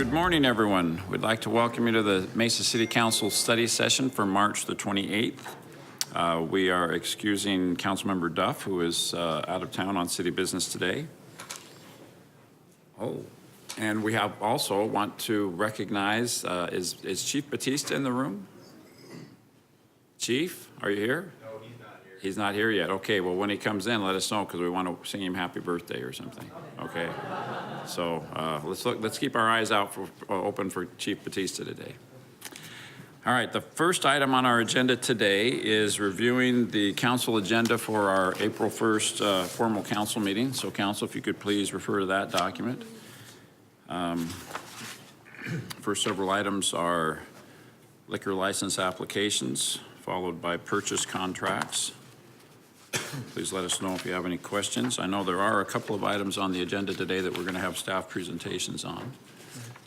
Good morning, everyone. We'd like to welcome you to the Mesa City Council study session for March the 28th. We are excusing Councilmember Duff, who is out of town on city business today. Oh, and we have also want to recognize, is Chief Batista in the room? Chief, are you here? No, he's not here. He's not here yet. Okay, well, when he comes in, let us know because we want to sing him happy birthday or something. Okay. So let's keep our eyes out open for Chief Batista today. All right, the first item on our agenda today is reviewing the council agenda for our April 1st formal council meeting. So council, if you could please refer to that document. First several items are liquor license applications, followed by purchase contracts. Please let us know if you have any questions. I know there are a couple of items on the agenda today that we're going to have staff presentations on.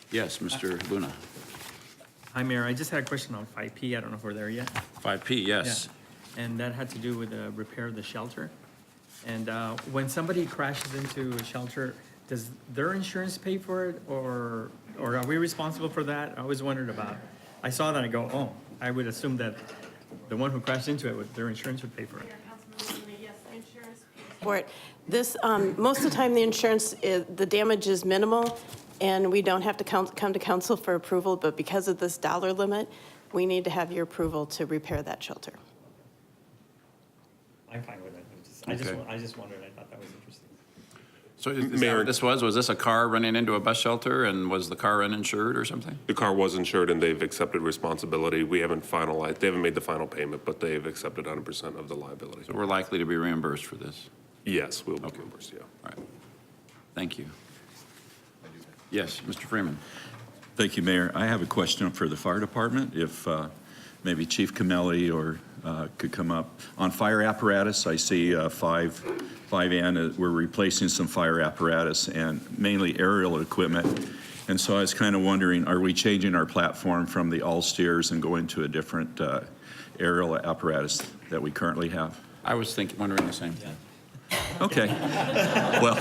Yes, Mr. Luna. Hi, Mayor. I just had a question on 5P. I don't know if we're there yet. 5P, yes. Yeah. And that had to do with the repair of the shelter. And when somebody crashes into a shelter, does their insurance pay for it, or are we responsible for that? I always wondered about it. I saw that and I go, oh, I would assume that the one who crashed into it, their insurance would pay for it. Yes, the insurance for it. This, most of the time, the insurance, the damage is minimal, and we don't have to come to council for approval, but because of this dollar limit, we need to have your approval to repair that shelter. I'm fine with it. I just wondered. I thought that was interesting. So is that what this was? Was this a car running into a bus shelter, and was the car uninsured or something? The car was insured and they've accepted responsibility. We haven't finalized, they haven't made the final payment, but they've accepted 100% of the liability. So we're likely to be reimbursed for this. Yes, we'll be reimbursed, yeah. All right. Thank you. Yes, Mr. Freeman. Thank you, Mayor. I have a question for the fire department. If maybe Chief Camelli or could come up. On fire apparatus, I see 5N, we're replacing some fire apparatus and mainly aerial equipment. And so I was kind of wondering, are we changing our platform from the all-steers and going to a different aerial apparatus that we currently have? I was wondering the same thing. Okay. Well,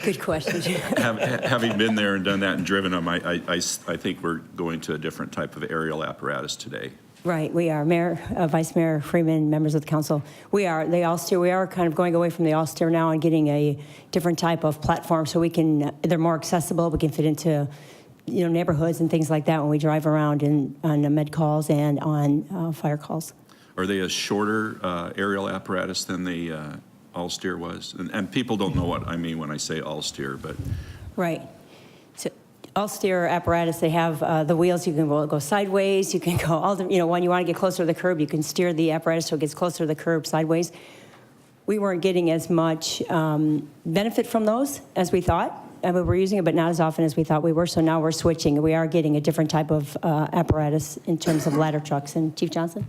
good question. having been there and done that and driven them, I think we're going to a different type of aerial apparatus today. Right, we are. Mayor, Vice Mayor Freeman, members of the council, we are. The all-steer, we are kind of going away from the all-steer now and getting a different type of platform so we can, they're more accessible. We can fit into, neighborhoods and things like that when we drive around on med calls and on fire calls. Are they a shorter aerial apparatus than the all-steer was? And people don't know what I mean when I say all-steer, but. Right. So all-steer apparatus, they have the wheels, you can go sideways, you can go all the, when you want to get closer to the curb, you can steer the apparatus so it gets closer to the curb sideways. We weren't getting as much benefit from those as we thought. And we were using it, but not as often as we thought we were. So now we're switching. We are getting a different type of apparatus in terms of ladder trucks. And Chief Johnson?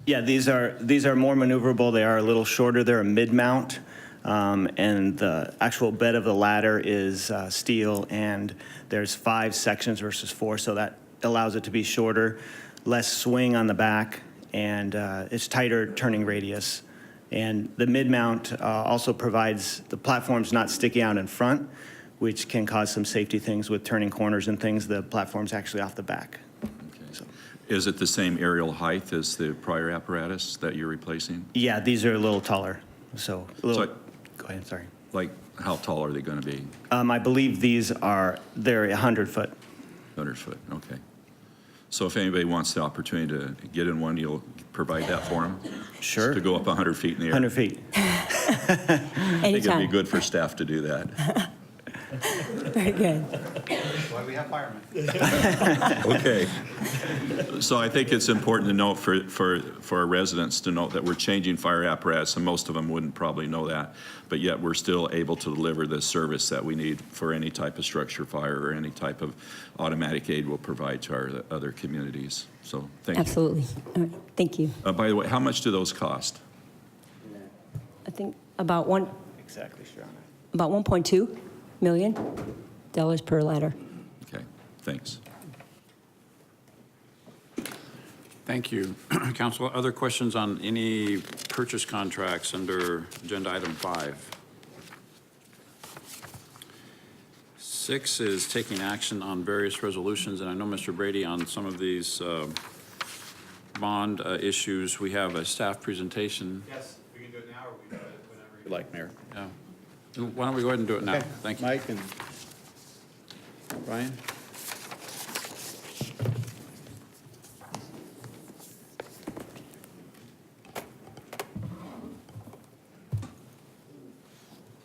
Yeah, these are more maneuverable. They are a little shorter. They're a mid-mount, and the actual bed of the ladder is steel, and there's 5 sections versus 4, so that allows it to be shorter, less swing on the back, and it's tighter turning radius. And the mid-mount also provides the platform's not sticking out in front, which can cause some safety things with turning corners and things. The platform's actually off the back. Is it the same aerial height as the prior apparatus that you're replacing? Yeah, these are a little taller. So go ahead, sorry. Like, how tall are they going to be? I believe they're 100 foot. 100 foot, okay. So if anybody wants the opportunity to get in one, you'll provide that for them? Sure. To go up 100 feet in the air? 100 feet. I think it'd be good for staff to do that. Very good. That's why we have firemen. Okay. So I think it's important to note for our residents to note that we're changing fire apparatus, and most of them wouldn't probably know that, but yet we're still able to deliver the service that we need for any type of structure fire or any type of automatic aid we'll provide to our other communities. So thank you. Absolutely. All right. Thank you. By the way, how much do those cost? I think about Exactly, sure. about $1.2 million per ladder. Okay, thanks. Thank you. Council, other questions on any purchase contracts under agenda item 5? 6 is taking action on various resolutions, and I know, Mr. Brady, on some of these bond issues, we have a staff presentation. Yes, we can do it now, or we can do it whenever If you like, Mayor. Yeah. Why don't we go ahead and do it now? Thank you. Mike and Brian?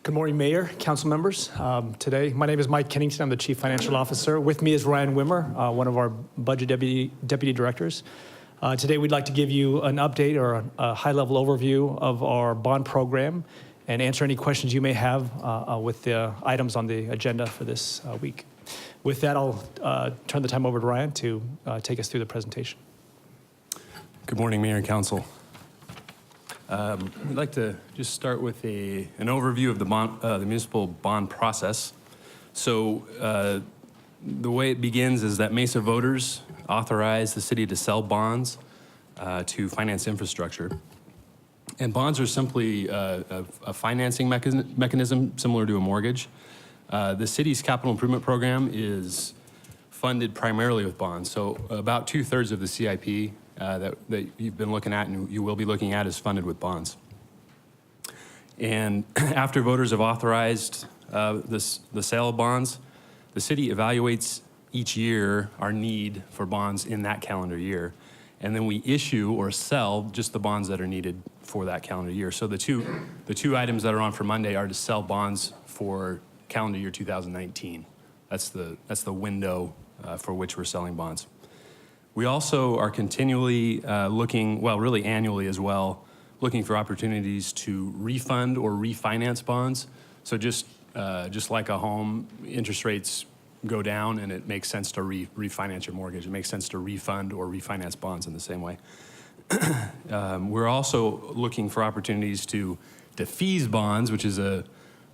Good morning, Mayor, council members. Today, my name is Mike Kennington. I'm the Chief Financial Officer. With me is Ryan Wimmer, one of our budget deputy directors. Today, we'd like to give you an update or a high-level overview of our bond program and answer any questions you may have with the items on the agenda for this week. With that, I'll turn the time over to Ryan to take us through the presentation. Good morning, Mayor and Council. We'd like to just start with an overview of the municipal bond process. So the way it begins is that Mesa voters authorize the city to sell bonds to finance infrastructure. And bonds are simply a financing mechanism similar to a mortgage. The city's capital improvement program is funded primarily with bonds. So about 2/3 of the CIP that you've been looking at and you will be looking at is funded with bonds. And after voters have authorized the sale of bonds, the city evaluates each year our need for bonds in that calendar year. And then we issue or sell just the bonds that are needed for that calendar year. So the two items that are on for Monday are to sell bonds for calendar year 2019. That's the window for which we're selling bonds. We also are continually looking, well, really annually as well, looking for opportunities to refund or refinance bonds. So just like a home, interest rates go down and it makes sense to refinance your mortgage. It makes sense to refund or refinance bonds in the same way. We're also looking for opportunities to defease bonds, which is a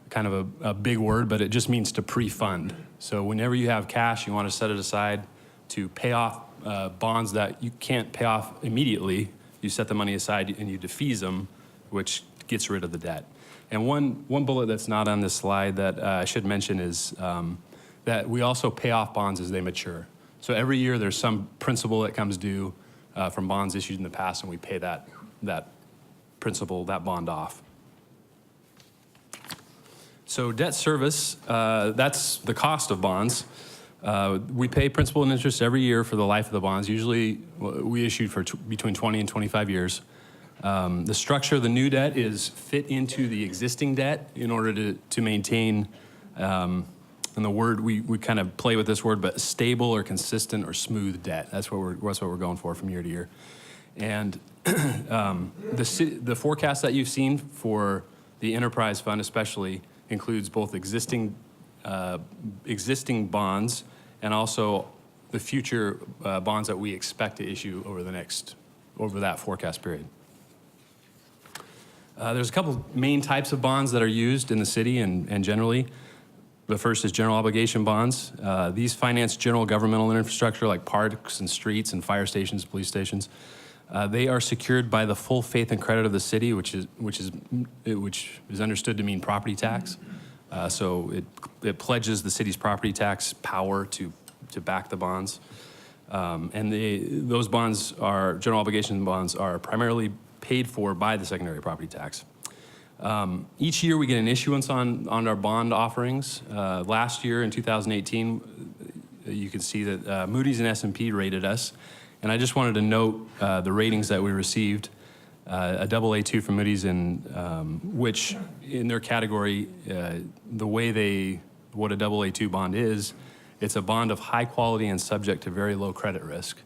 kind of a big word, but it just means to pre-fund. So whenever you have cash, you want to set it aside to pay off bonds that you can't pay off immediately. You set the money aside and you defease them, which gets rid of the debt. And one bullet that's not on this slide that I should mention is that we also pay off bonds as they mature. So every year there's some principal that comes due from bonds issued in the past, and we pay that principal, that bond off. So debt service, that's the cost of bonds. We pay principal and interest every year for the life of the bonds. Usually we issue for between 20 and 25 years. The structure of the new debt is fit into the existing debt in order to maintain, and the word, we kind of play with this word, but stable or consistent or smooth debt. That's what we're going for from year to year. And the forecast that you've seen for the enterprise fund especially includes both existing bonds and also the future bonds that we expect to issue over that forecast period. There's a couple main types of bonds that are used in the city and generally. The first is general obligation bonds. These finance general governmental infrastructure like parks and streets and fire stations, police stations. They are secured by the full faith and credit of the city, which is understood to mean property tax. So it pledges the city's property tax power to back the bonds. And those bonds general obligation bonds are primarily paid for by the secondary property tax. Each year we get an issuance on our bond offerings. Last year in 2018, you can see that Moody's and S&P rated us. And I just wanted to note the ratings that we received. A AA2 from Moody's, which in their category, the way what a AA2 bond is, it's a bond of high quality and subject to very low credit risk.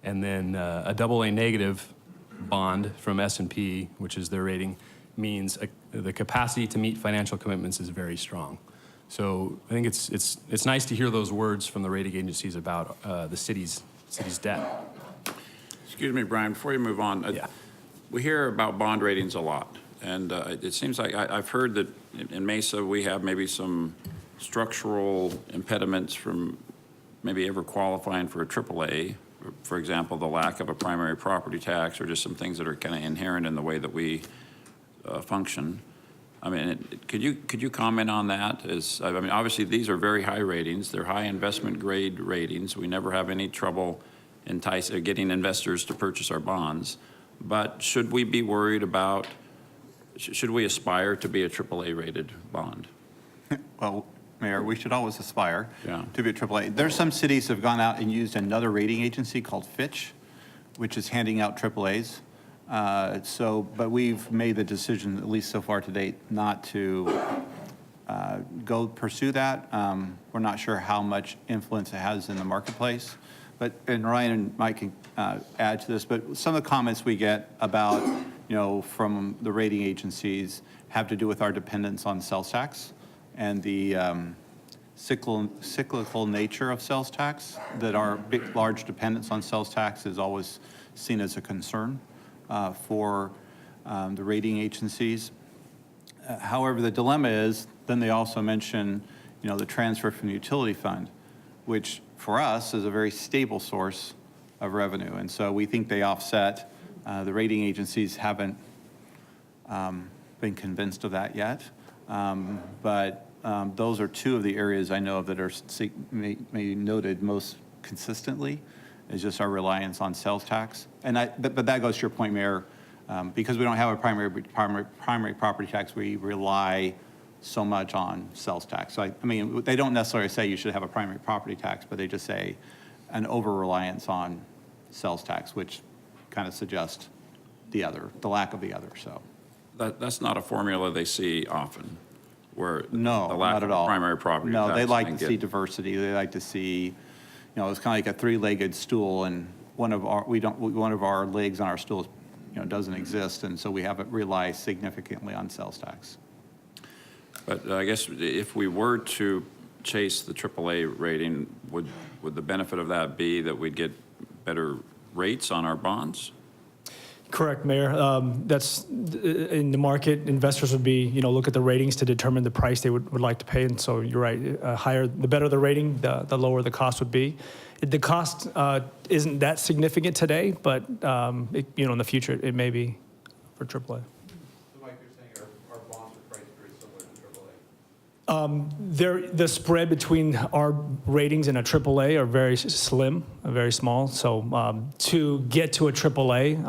And then a AA negative bond from S&P, which is their rating, means the capacity to meet financial commitments is very strong. So I think it's nice to hear those words from the rating agencies about the city's debt. Excuse me, Brian, before you move on. Yeah. We hear about bond ratings a lot, and it seems like I've heard that in Mesa we have maybe some structural impediments from maybe ever qualifying for a AAA. For example, the lack of a primary property tax or just some things that are kind of inherent in the way that we function. I mean, could you comment on that? I mean, obviously, these are very high ratings. They're high investment grade ratings. We never have any trouble getting investors to purchase our bonds. But should we be worried about, should we aspire to be a AAA rated bond? Well, Mayor, we should always aspire Yeah. to be a AAA. There's some cities have gone out and used another rating agency called Fitch, which is handing out AAAs. But we've made the decision, at least so far to date, not to go pursue that. We're not sure how much influence it has in the marketplace. And Ryan and Mike can add to this, but some of the comments we get about, from the rating agencies have to do with our dependence on sales tax and the cyclical nature of sales tax, that our large dependence on sales tax is always seen as a concern for the rating agencies. However, the dilemma is, then they also mention, the transfer from the utility fund, which for us is a very stable source of revenue. And so we think they offset. The rating agencies haven't been convinced of that yet. But those are two of the areas I know of that are maybe noted most consistently, is just our reliance on sales tax. But that goes to your point, Mayor, because we don't have a primary property tax, we rely so much on sales tax. So I mean, they don't necessarily say you should have a primary property tax, but they just say an over-reliance on sales tax, which kind of suggests the lack of the other, so. That's not a formula they see often, where No, the lack not of at all. primary property No, tax they like can to see diversity. They like to see, it's kind of like a three-legged stool, and one of our legs on our stool, doesn't exist, and so we have it rely significantly on sales tax. But I guess if we were to chase the AAA rating, would the benefit of that be that we'd get better rates on our bonds? Correct, Mayor. That's in the market. Investors would be, look at the ratings to determine the price they would like to pay. And so you're right. The better the rating, the lower the cost would be. The cost isn't that significant today, but in the future it may be for AAA. So Mike, you're saying our bonds are priced very similar to AAA? The spread between our ratings and a AAA are very slim, very small. So to get to a AAA,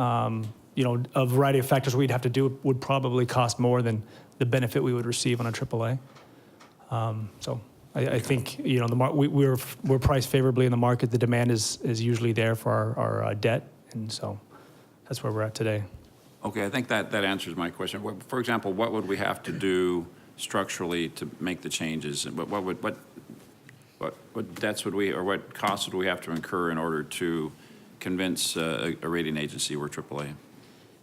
a variety of factors we'd have to do would probably cost more than the benefit we would receive on a AAA. So I think we're priced favorably in the market. The demand is usually there for our debt, and so that's where we're at today. Okay, I think that answers my question. For example, what would we have to do structurally to make the changes? What debts would we, or what costs would we have to incur in order to convince a rating agency we're AAA?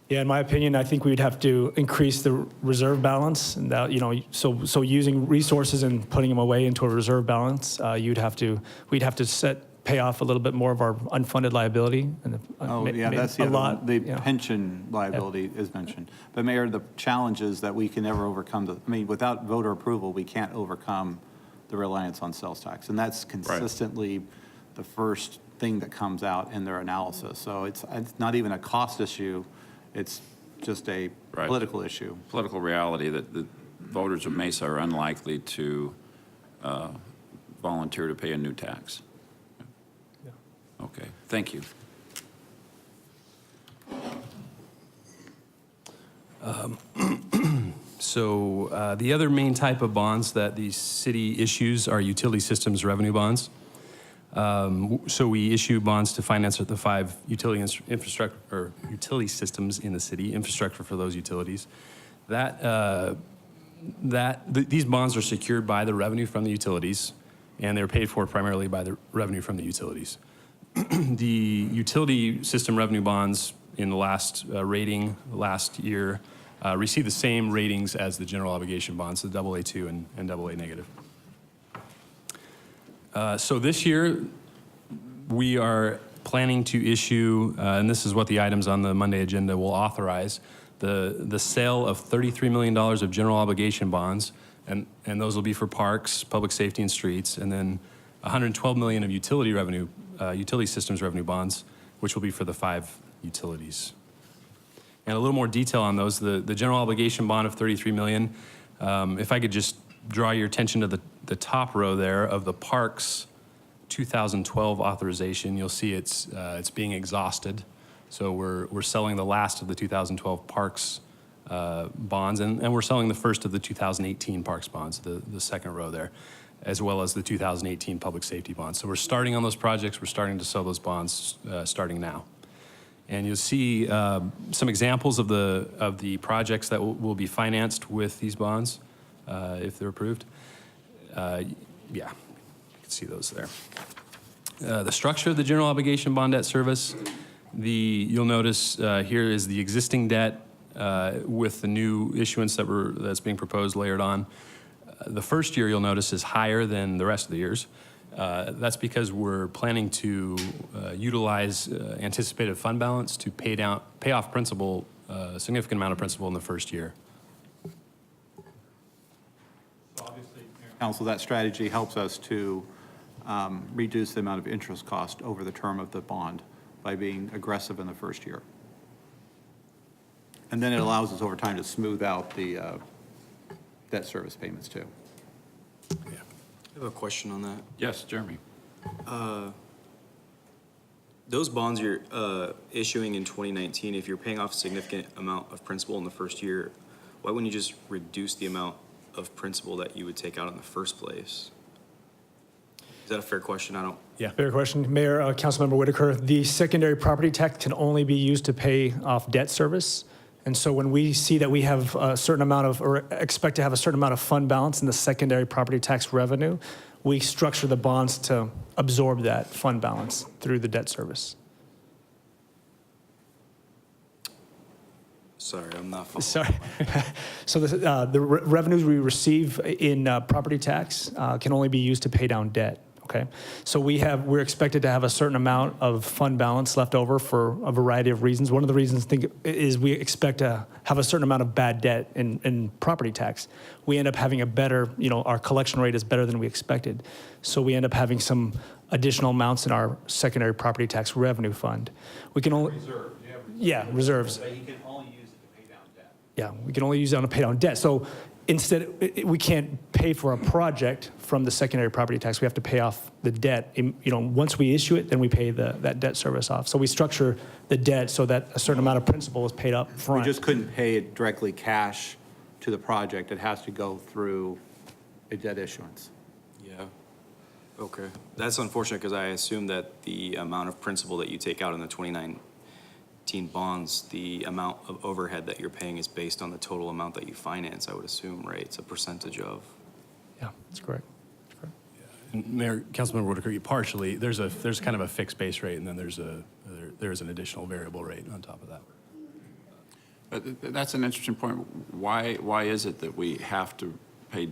Yeah, in my opinion, I think we'd have to increase the reserve balance, and that, so using resources and putting them away into a reserve balance, we'd have to pay off a little bit more of our unfunded liability. And That's the a other lot. one. The pension liability is mentioned. But Mayor, the challenge is that we can never overcome without voter approval, we can't overcome the reliance on sales tax. And that's consistently the first thing that comes out in their analysis. So it's not even a cost issue. It's just a political issue. Political reality that the voters of Mesa are unlikely to volunteer to pay a new tax. Okay, thank you. So the other main type of bonds that the city issues are utility systems revenue bonds. So we issue bonds to finance the 5 utility systems in the city, infrastructure for those utilities. These bonds are secured by the revenue from the utilities, and they're paid for primarily by the revenue from the utilities. The utility system revenue bonds in the last rating last year received the same ratings as the general obligation bonds, the AA2 and AA negative. So this year, we are planning to issue, and this is what the items on the Monday agenda will authorize, the sale of $33 million of general obligation bonds, and those will be for parks, public safety, and streets, and then $112 million of utility systems revenue bonds, which will be for the 5 utilities. And a little more detail on those, the general obligation bond of $33 million, If I could just draw your attention to the top row there of the parks 2012 authorization, you'll see it's being exhausted. So we're selling the last of the 2012 parks bonds, and we're selling the first of the 2018 parks bonds, the second row there, as well as the 2018 public safety bonds. So we're starting on those projects. We're starting to sell those bonds starting now. And you'll see some examples of the projects that will be financed with these bonds if they're approved. Yeah, you can see those there. The structure of the general obligation bond debt service, you'll notice here is the existing debt with the new issuance that's being proposed layered on. The first year, you'll notice, is higher than the rest of the years. That's because we're planning to utilize anticipated fund balance to pay off principal, a significant amount of principal in the first year. Council, that strategy helps us to reduce the amount of interest cost over the term of the bond by being aggressive in the first year. And then it allows us over time to smooth out the debt service payments too. I have a question on that. Yes, Jeremy. Those bonds you're issuing in 2019, if you're paying off a significant amount of principal in the first year, why wouldn't you just reduce the amount of principal that you would take out in the first place? Is that a fair question? I don't. Yeah. Fair question. Mayor, Councilmember Whitaker, the secondary property tax can only be used to pay off debt service. And so when we see that we have a certain amount of, or expect to have a certain amount of fund balance in the secondary property tax revenue, we structure the bonds to absorb that fund balance through the debt service. Sorry, I'm not following. Sorry. So the revenues we receive in property tax can only be used to pay down debt. Okay, so we're expected to have a certain amount of fund balance left over for a variety of reasons. One of the reasons is we expect to have a certain amount of bad debt in property tax. We end up having a better, our collection rate is better than we expected. So we end up having some additional amounts in our secondary property tax revenue fund. We can only reserve. Yeah, reserves. But you can only use it to pay down debt. Yeah, we can only use it to pay down debt. So instead, we can't pay for a project from the secondary property tax. We have to pay off the debt. Once we issue it, then we pay that debt service off. So we structure the debt so that a certain amount of principal is paid up front. We just couldn't pay it directly cash to the project. It has to go through a debt issuance. Yeah. Okay. That's unfortunate because I assume that the amount of principal that you take out in the 2019 bonds, the amount of overhead that you're paying is based on the total amount that you finance, I would assume, right? It's a percentage of. Yeah, that's correct. And Mayor, Councilmember Whitaker, partially, there's kind of a fixed base rate, and then there's an additional variable rate on top of that. But that's an interesting point. Why is it that we have to pay,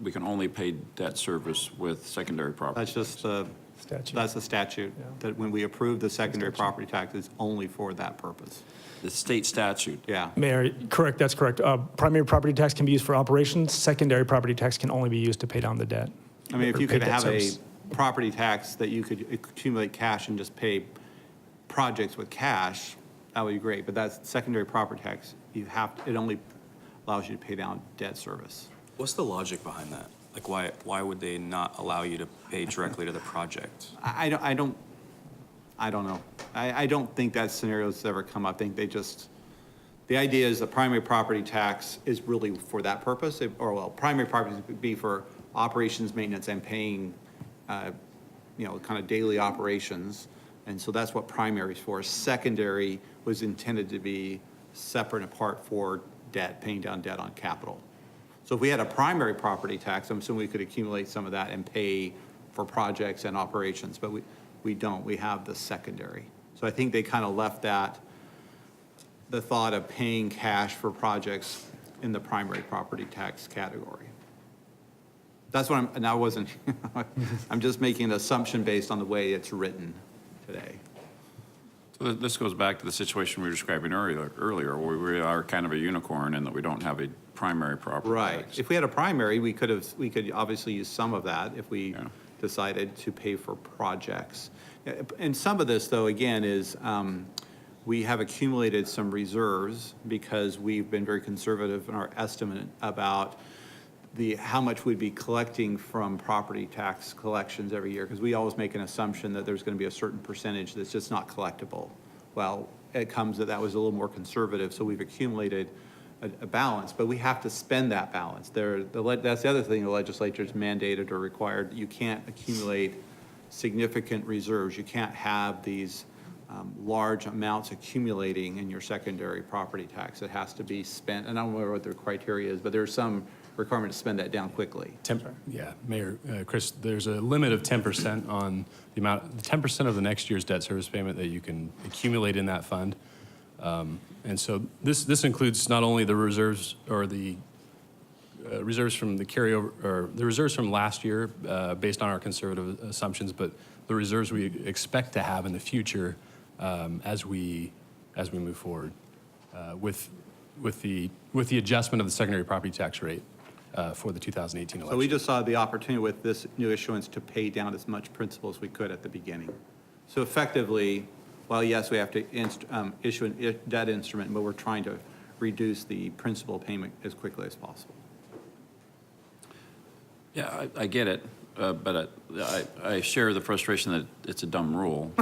we can only pay debt service with secondary property? That's just the Statute. That's the statute, that when we approve the secondary property tax, it's only for that purpose. The state statute. Yeah. Mayor, correct, that's correct. Primary property tax can be used for operations. Secondary property tax can only be used to pay down the debt. I mean, if you Or pay could debt have a service. property tax that you could accumulate cash and just pay projects with cash, that would be great. But that's secondary property tax. It only allows you to pay down debt service. What's the logic behind that? Like, why would they not allow you to pay directly to the project? I don't know. I don't think that scenario's ever come up. I think the idea is the primary property tax is really for that purpose, primary property would be for operations, maintenance, and paying, kind of daily operations. And so that's what primary is for. Secondary was intended to be separate and apart for debt, paying down debt on capital. So if we had a primary property tax, I'm assuming we could accumulate some of that and pay for projects and operations, but we don't. We have the secondary. So I think they kind of left the thought of paying cash for projects in the primary property tax category. That's what I'm just making an assumption based on the way it's written today. So this goes back to the situation we were describing earlier, where we are kind of a unicorn in that we don't have a primary property Right. tax. If we had a primary, we could obviously use some of that if we decided to pay for projects. And some of this, though, again, is we have accumulated some reserves because we've been very conservative in our estimate about how much we'd be collecting from property tax collections every year, because we always make an assumption that there's going to be a certain percentage that's just not collectible. Well, it comes that was a little more conservative, so we've accumulated a balance, but we have to spend that balance. That's the other thing the legislature's mandated or required. You can't accumulate significant reserves. You can't have these large amounts accumulating in your secondary property tax. It has to be spent, and I don't know what their criteria is, but there's some requirement to spend that down quickly. Yeah, Mayor, Chris, there's a limit of 10% on the amount, 10% of the next year's debt service payment that you can accumulate in that fund. And so this includes not only the reserves or the reserves from the carryover, or the reserves from last year based on our conservative assumptions, but the reserves we expect to have in the future as we move forward with the adjustment of the secondary property tax rate for the 2018 election. So we just saw the opportunity with this new issuance to pay down as much principal as we could at the beginning. So effectively, well, yes, we have to issue a debt instrument, but we're trying to reduce the principal payment as quickly as possible. Yeah, I get it, but I share the frustration that it's a dumb rule.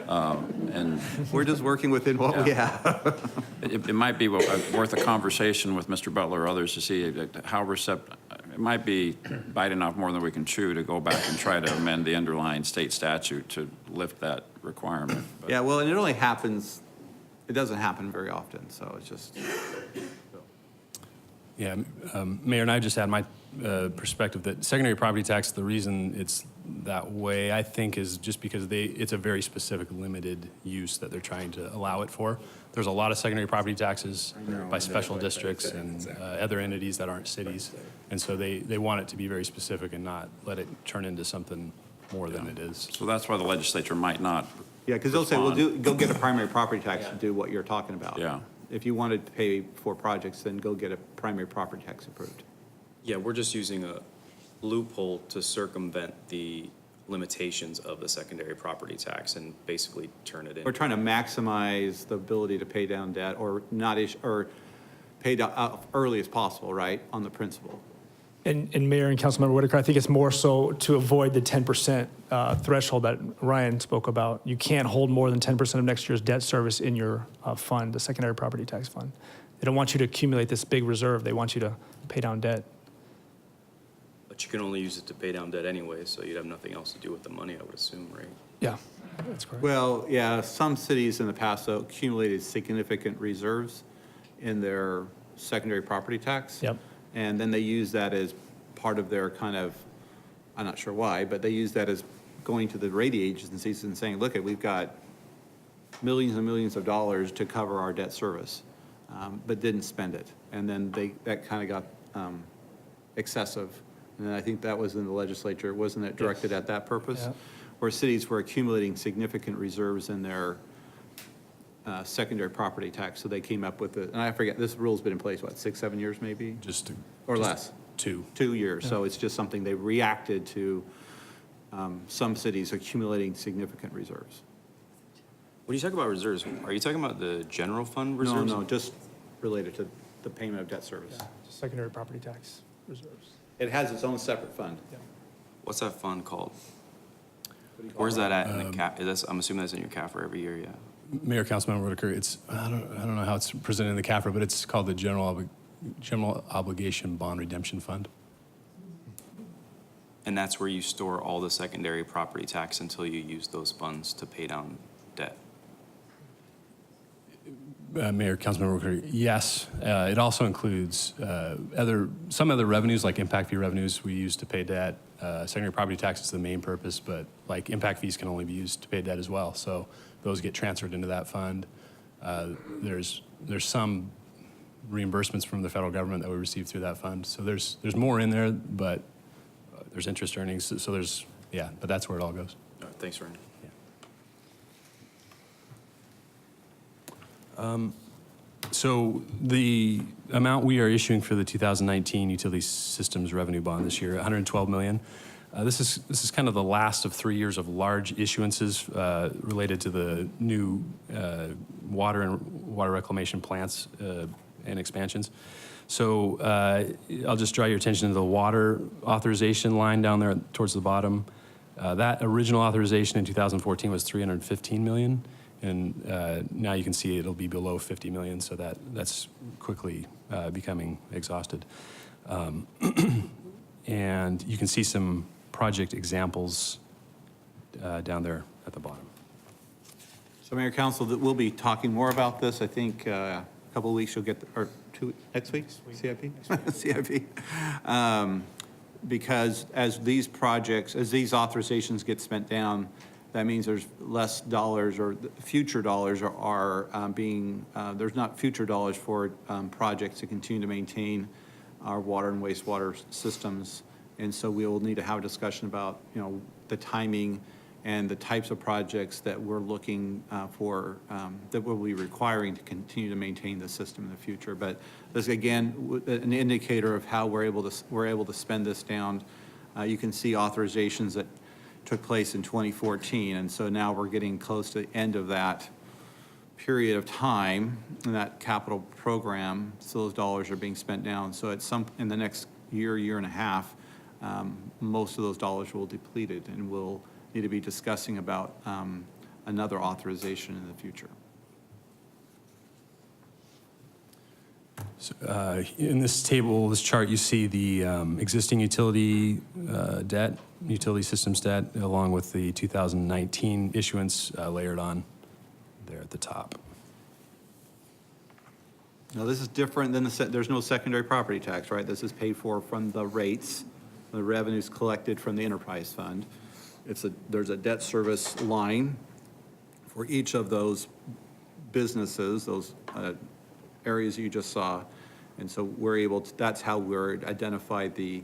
And We're just working within what we have. it might be worth a conversation with Mr. Butler or others to see how receptive, it might be biting off more than we can chew to go back and try to amend the underlying state statute to lift that requirement. But- Yeah, well, and it only happens, it doesn't happen very often, so it's just. Yeah, Mayor, and I just add my perspective that secondary property tax, the reason it's that way, I think, is just because it's a very specific limited use that they're trying to allow it for. There's a lot of secondary property taxes by special districts and other entities that aren't cities. And so they want it to be very specific and not let it turn into something more than it is. So that's why the legislature might not. Yeah, because they'll say, well, respond. go get a primary property tax to do what you're talking about. Yeah. If you wanted to pay for projects, then go get a primary property tax approved. Yeah, we're just using a loophole to circumvent the limitations of the secondary property tax and basically turn it We're in. trying to maximize the ability to pay down debt or not issue, or pay down early as possible, right, on the principal. And Mayor and Councilmember Whitaker, I think it's more so to avoid the 10% threshold that Ryan spoke about. You can't hold more than 10% of next year's debt service in your fund, the secondary property tax fund. They don't want you to accumulate this big reserve. They want you to pay down debt. But you can only use it to pay down debt anyway, so you'd have nothing else to do with the money, I would assume, right? Yeah, that's correct. Well, yeah, some cities in the past though accumulated significant reserves in their secondary property tax. Yep. And then they use that as part of their kind of, I'm not sure why, but they use that as going to the rating agencies and saying, look, we've got millions and millions of dollars to cover our debt service, but didn't spend it. And then that kind of got excessive. And I think that was in the legislature, wasn't it directed at that purpose? Yeah. Where cities were accumulating significant reserves in their secondary property tax, so they came up with it. And I forget, this rule's been in place, what, 6, 7 years maybe? Or less? 2. 2 years, so it's just something they reacted to some cities accumulating significant reserves. When you talk about reserves, are you talking about the general fund No, reserves? no, just related to the payment of debt service. Secondary property tax reserves. It has its own separate fund. What's that fund called? Where's that at in the cap? I'm assuming that's in your CAFR every year, yeah. Mayor, Councilmember Whitaker, I don't know how it's presented in the CAFR, but it's called the General Obligation Bond Redemption Fund. And that's where you store all the secondary property tax until you use those funds to pay down debt. Mayor, Councilmember Whitaker, yes. It also includes some other revenues, like impact fee revenues we use to pay debt. Secondary property tax is the main purpose, but like impact fees can only be used to pay debt as well. So those get transferred into that fund. There's some reimbursements from the federal government that we receive through that fund. So there's more in there, but there's interest earnings. So there's, yeah, but that's where it all goes. All right, thanks, Ryan. So the amount we are issuing for the 2019 utility systems revenue bond this year, $112 million. This is kind of the last of 3 years of large issuances related to the new water and water reclamation plants and expansions. So I'll just draw your attention to the water authorization line down there towards the bottom. That original authorization in 2014 was 315 million, and now you can see it'll be below 50 million, so that's quickly becoming exhausted. And you can see some project examples down there at the bottom. So Mayor, Council, that we'll be talking more about this. I think a couple of weeks you'll get, or next week, CIP? CIP. Because as these projects, as these authorizations get spent down, that means there's less dollars, or future dollars are being, there's not future dollars for projects to continue to maintain our water and wastewater systems. And so we will need to have a discussion about, the timing and the types of projects that we're looking for, that we'll be requiring to continue to maintain the system in the future. But this, again, an indicator of how we're able to spend this down. You can see authorizations that took place in 2014, and so now we're getting close to the end of that period of time in that capital program, so those dollars are being spent down. So in the next year and a half, most of those dollars will depleted, and we'll need to be discussing about another authorization in the future. So, in this table, this chart, you see the existing utility debt, utility systems debt, along with the 2019 issuance layered on there at the top. Now, this is different than there's no secondary property tax, right? This is paid for from the rates, the revenues collected from the enterprise fund. There's a debt service line for each of those businesses, those areas you just saw. And so we're able to, that's how we're identified the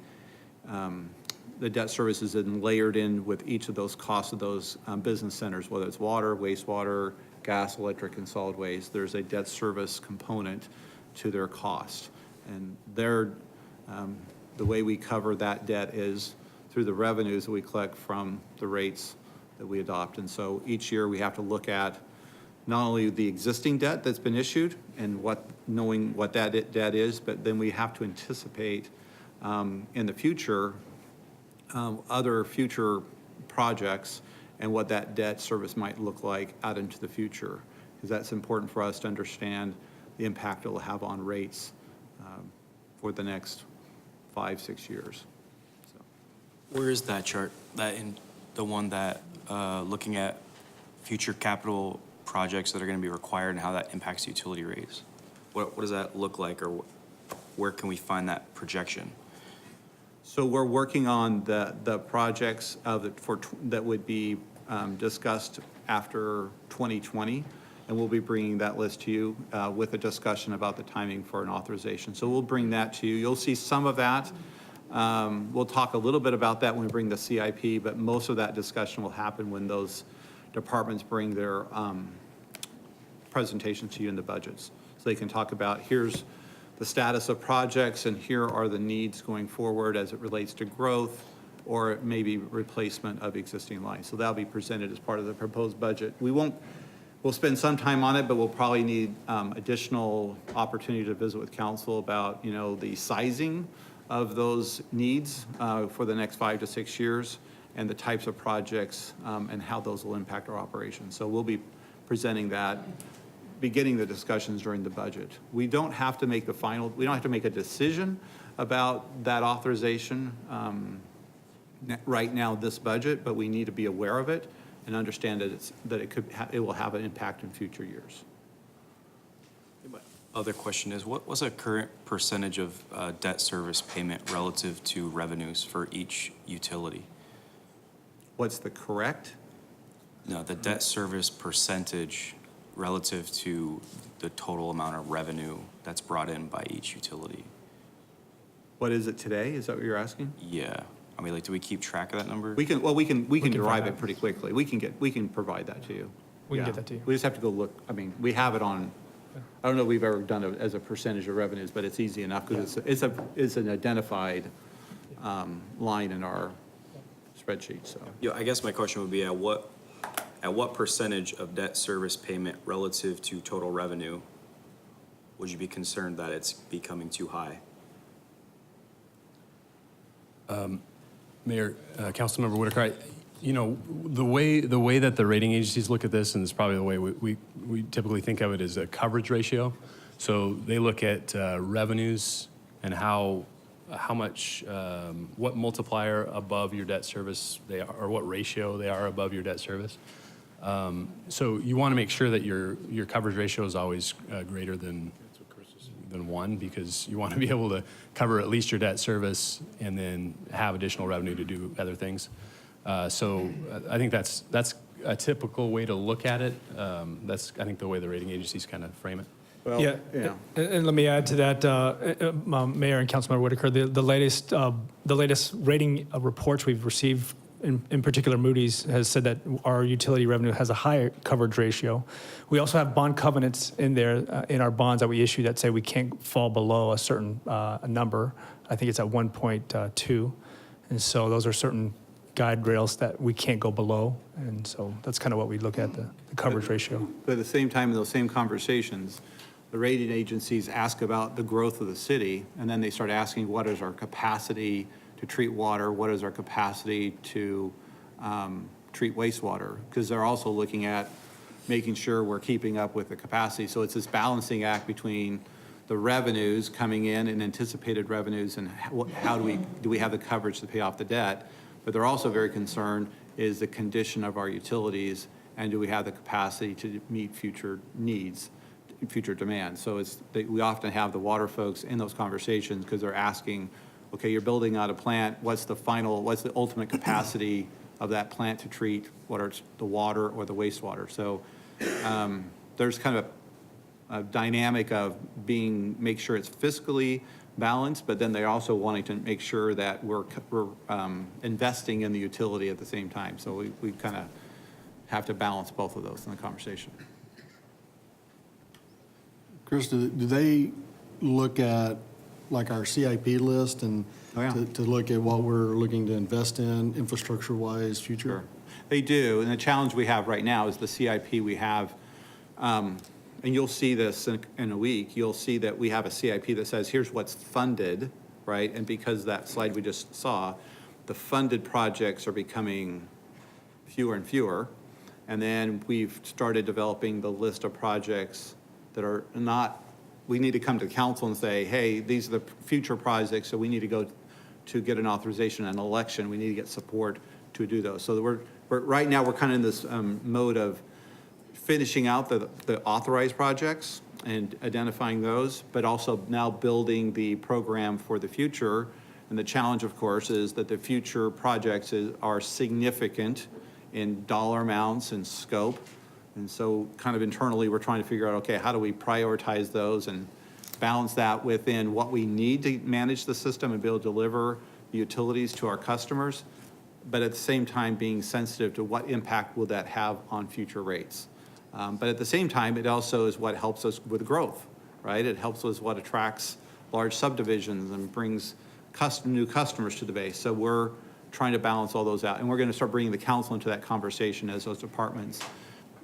debt services and layered in with each of those costs of those business centers, whether it's water, wastewater, gas, electric, and solid waste. There's a debt service component to their cost. And the way we cover that debt is through the revenues that we collect from the rates that we adopt. And so each year we have to look at not only the existing debt that's been issued and knowing what that debt is, but then we have to anticipate in the future other future projects and what that debt service might look like out into the future. Because that's important for us to understand the impact it will have on rates for the next 5-6 years. Where is that chart? That in the one that looking at future capital projects that are going to be required and how that impacts utility rates? What does that look like, or where can we find that projection? So we're working on the projects that would be discussed after 2020, and we'll be bringing that list to you with a discussion about the timing for an authorization. So we'll bring that to you. You'll see some of that. We'll talk a little bit about that when we bring the CIP, but most of that discussion will happen when those departments bring their presentations to you in the budgets. So they can talk about, here's the status of projects, and here are the needs going forward as it relates to growth or maybe replacement of existing lines. So that'll be presented as part of the proposed budget. We'll spend some time on it, but we'll probably need additional opportunity to visit with council about, the sizing of those needs for the next 5 to 6 years and the types of projects and how those will impact our operations. So we'll be presenting that, beginning the discussions during the budget. We don't have to make we don't have to make a decision about that authorization right now, this budget, but we need to be aware of it and understand that it will have an impact in future years. Other question is, what's a current percentage of debt service payment relative to revenues for each utility? What's the correct? No, the debt service percentage relative to the total amount of revenue that's brought in by each utility. What is it today? Is that what you're asking? Yeah. I mean, do we keep track of that number? We can derive find it pretty quickly. We can provide that to you. We can Yeah. get that to you. We just have to go look. I mean, we have it on, I don't know if we've ever done it as a percentage of revenues, but it's easy enough because it's an identified line in our spreadsheet, so. Yeah, I guess my question would be at what percentage of debt service payment relative to total revenue would you be concerned that it's becoming too high? Mayor, Councilmember Whitaker, you know, the way that the rating agencies look at this, and it's probably the way we typically think of it, is a coverage ratio. So they look at revenues and how much, what multiplier above your debt service they are, or what ratio they are above your debt service. So you want to make sure that your coverage ratio is always greater than 1, because you want to be able to cover at least your debt service and then have additional revenue to do other things. So I think that's a typical way to look at it. That's, I think, the way the rating agencies kind of frame it. Well, Yeah, and let me add to that, Mayor and Councilmember Whitaker, the latest rating reports we've received, in particular Moody's, has said that our utility revenue has a higher coverage ratio. We also have bond covenants in there, in our bonds that we issue, that say we can't fall below a certain number. I think it's at 1.2. And so those are certain guide rails that we can't go below. And so that's kind of what we look at, the coverage ratio. But at the same time, in those same conversations, the rating agencies ask about the growth of the city, and then they start asking, what is our capacity to treat water? What is our capacity to treat wastewater? Because they're also looking at making sure we're keeping up with the capacity. So it's this balancing act between the revenues coming in and anticipated revenues, and how do we have the coverage to pay off the debt? But they're also very concerned is the condition of our utilities, and do we have the capacity to meet future needs, future demand. So we often have the water folks in those conversations because they're asking, okay, you're building out a plant, what's the ultimate capacity of that plant to treat, whether it's the water or the wastewater? So there's kind of a dynamic of make sure it's fiscally balanced, but then they're also wanting to make sure that we're investing in the utility at the same time. So we kind of have to balance both of those in the conversation. Chris, do they look at like our CIP list and Oh, yeah. to look at what we're looking to invest in infrastructure-wise future? Sure. They do, and the challenge we have right now is the CIP we have, and you'll see this in a week, you'll see that we have a CIP that says, here's what's funded, right? And because that slide we just saw, the funded projects are becoming fewer and fewer. And then we've started developing the list of projects that are not, we need to come to council and say, hey, these are the future projects, so we need to go to get an authorization, an election, we need to get support to do those. So we're right now, we're kind of in this mode of finishing out the authorized projects and identifying those, but also now building the program for the future. And the challenge, of course, is that the future projects are significant in dollar amounts and scope. And so kind of internally, we're trying to figure out, okay, how do we prioritize those and balance that within what we need to manage the system and be able to deliver the utilities to our customers, but at the same time being sensitive to what impact will that have on future rates. But at the same time, it also is what helps us with growth, right? It helps us what attracts large subdivisions and brings new customers to the base. So we're trying to balance all those out. And we're going to start bringing the council into that conversation as those departments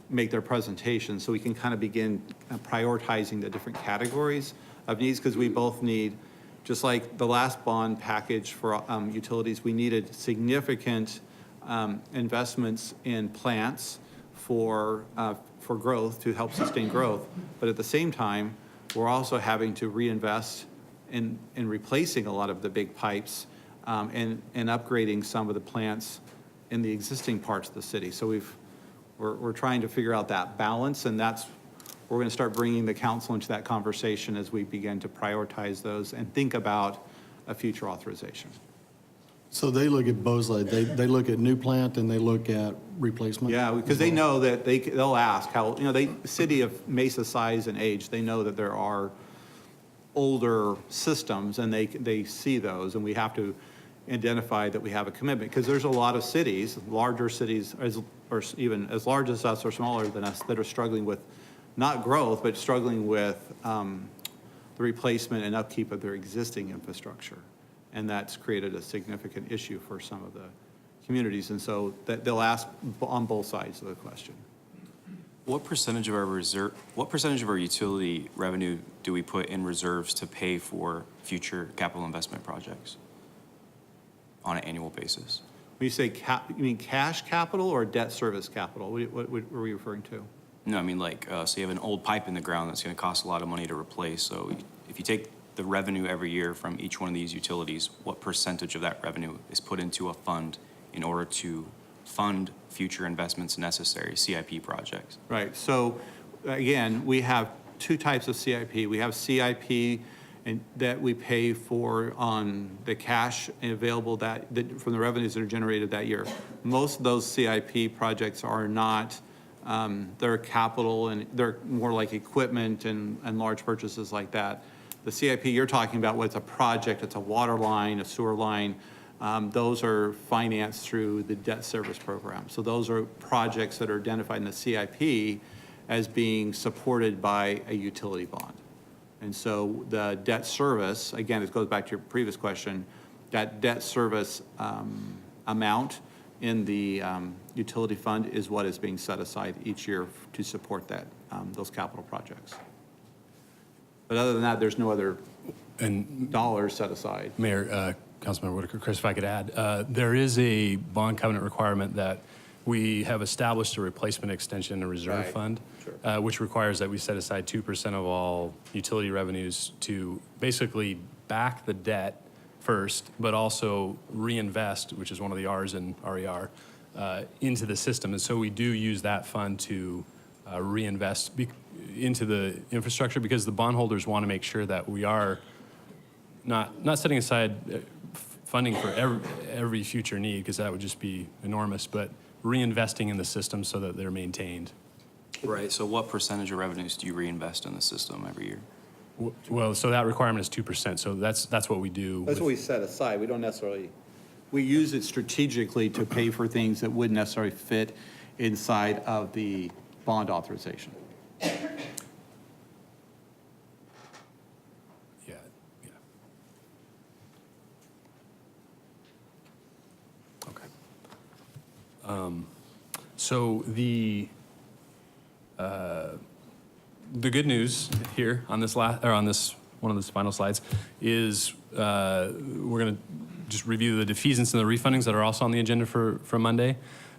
make their presentations, so we can kind of begin prioritizing the different categories of needs, because we both need, just like the last bond package for utilities, we needed significant investments in plants for growth, to help sustain growth. But at the same time, we're also having to reinvest in replacing a lot of the big pipes and upgrading some of the plants in the existing parts of the city. So we're trying to figure out that balance, and we're going to start bringing the council into that conversation as we begin to prioritize those and think about a future authorization. So they look at both sides. They look at new plant and they look at replacement? Yeah, because they know that they'll ask how, the city of Mesa size and age, they know that there are older systems, and they see those, and we have to identify that we have a commitment, because there's a lot of cities, larger cities, or even as large as us or smaller than us, that are struggling with not growth, but struggling with the replacement and upkeep of their existing infrastructure. And that's created a significant issue for some of the communities. And so they'll ask on both sides of the question. What percentage of our utility revenue do we put in reserves to pay for future capital investment projects on an annual basis? When you say you mean cash capital or debt service capital? What were we referring to? No, I mean like, so you have an old pipe in the ground that's gonna cost a lot of money to replace. So if you take the revenue every year from each one of these utilities, what percentage of that revenue is put into a fund in order to fund future investments necessary, CIP projects? Right, so again, we have two types of CIP. We have CIP that we pay for on the cash available from the revenues that are generated that year. Most of those CIP projects are not, they're capital and they're more like equipment and large purchases like that. The CIP you're talking about, what's a project, it's a water line, a sewer line, those are financed through the debt service program. So those are projects that are identified in the CIP as being supported by a utility bond. And so the debt service, again, it goes back to your previous question, that debt service amount in the utility fund is what is being set aside each year to support that, those capital projects. But other than that, there's no other dollars set aside. Mayor, Councilmember Whitaker, Chris, if I could add, there is a bond covenant requirement that we have established a replacement extension and reserve Right. fund, Sure. which requires that we set aside 2% of all utility revenues to basically back the debt first, but also reinvest, which is one of the R's in RER, into the system. And so we do use that fund to reinvest into the infrastructure because the bondholders want to make sure that we are not setting aside funding for every future need, because that would just be enormous, but reinvesting in the system so that they're maintained. Right, so what percentage of revenues do you reinvest in the system every year? Well, so that requirement is 2%, so that's what we do. That's what we set aside. We don't necessarily, we use it strategically to pay for things that wouldn't necessarily fit inside of the bond authorization. Yeah, yeah. Okay. So the good news here on this one of the final slides is we're going to just review the defeasance and the refundings that are also on the agenda for Monday.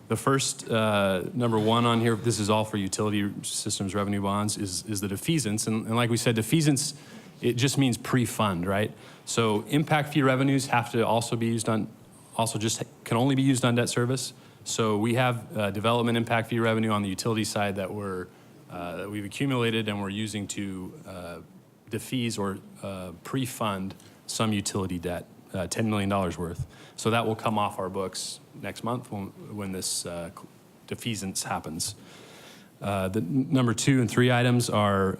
The first, number one on here, this is all for utility systems revenue bonds, is the defeasance. And like we said, defeasance, it just means pre-fund, right? So impact fee revenues have to also be used on, can only be used on debt service. So we have development impact fee revenue on the utility side that we've accumulated and we're using to defease or pre-fund some utility debt, $10 million worth. So that will come off our books next month when this defeasance happens. The number 2 and 3 items are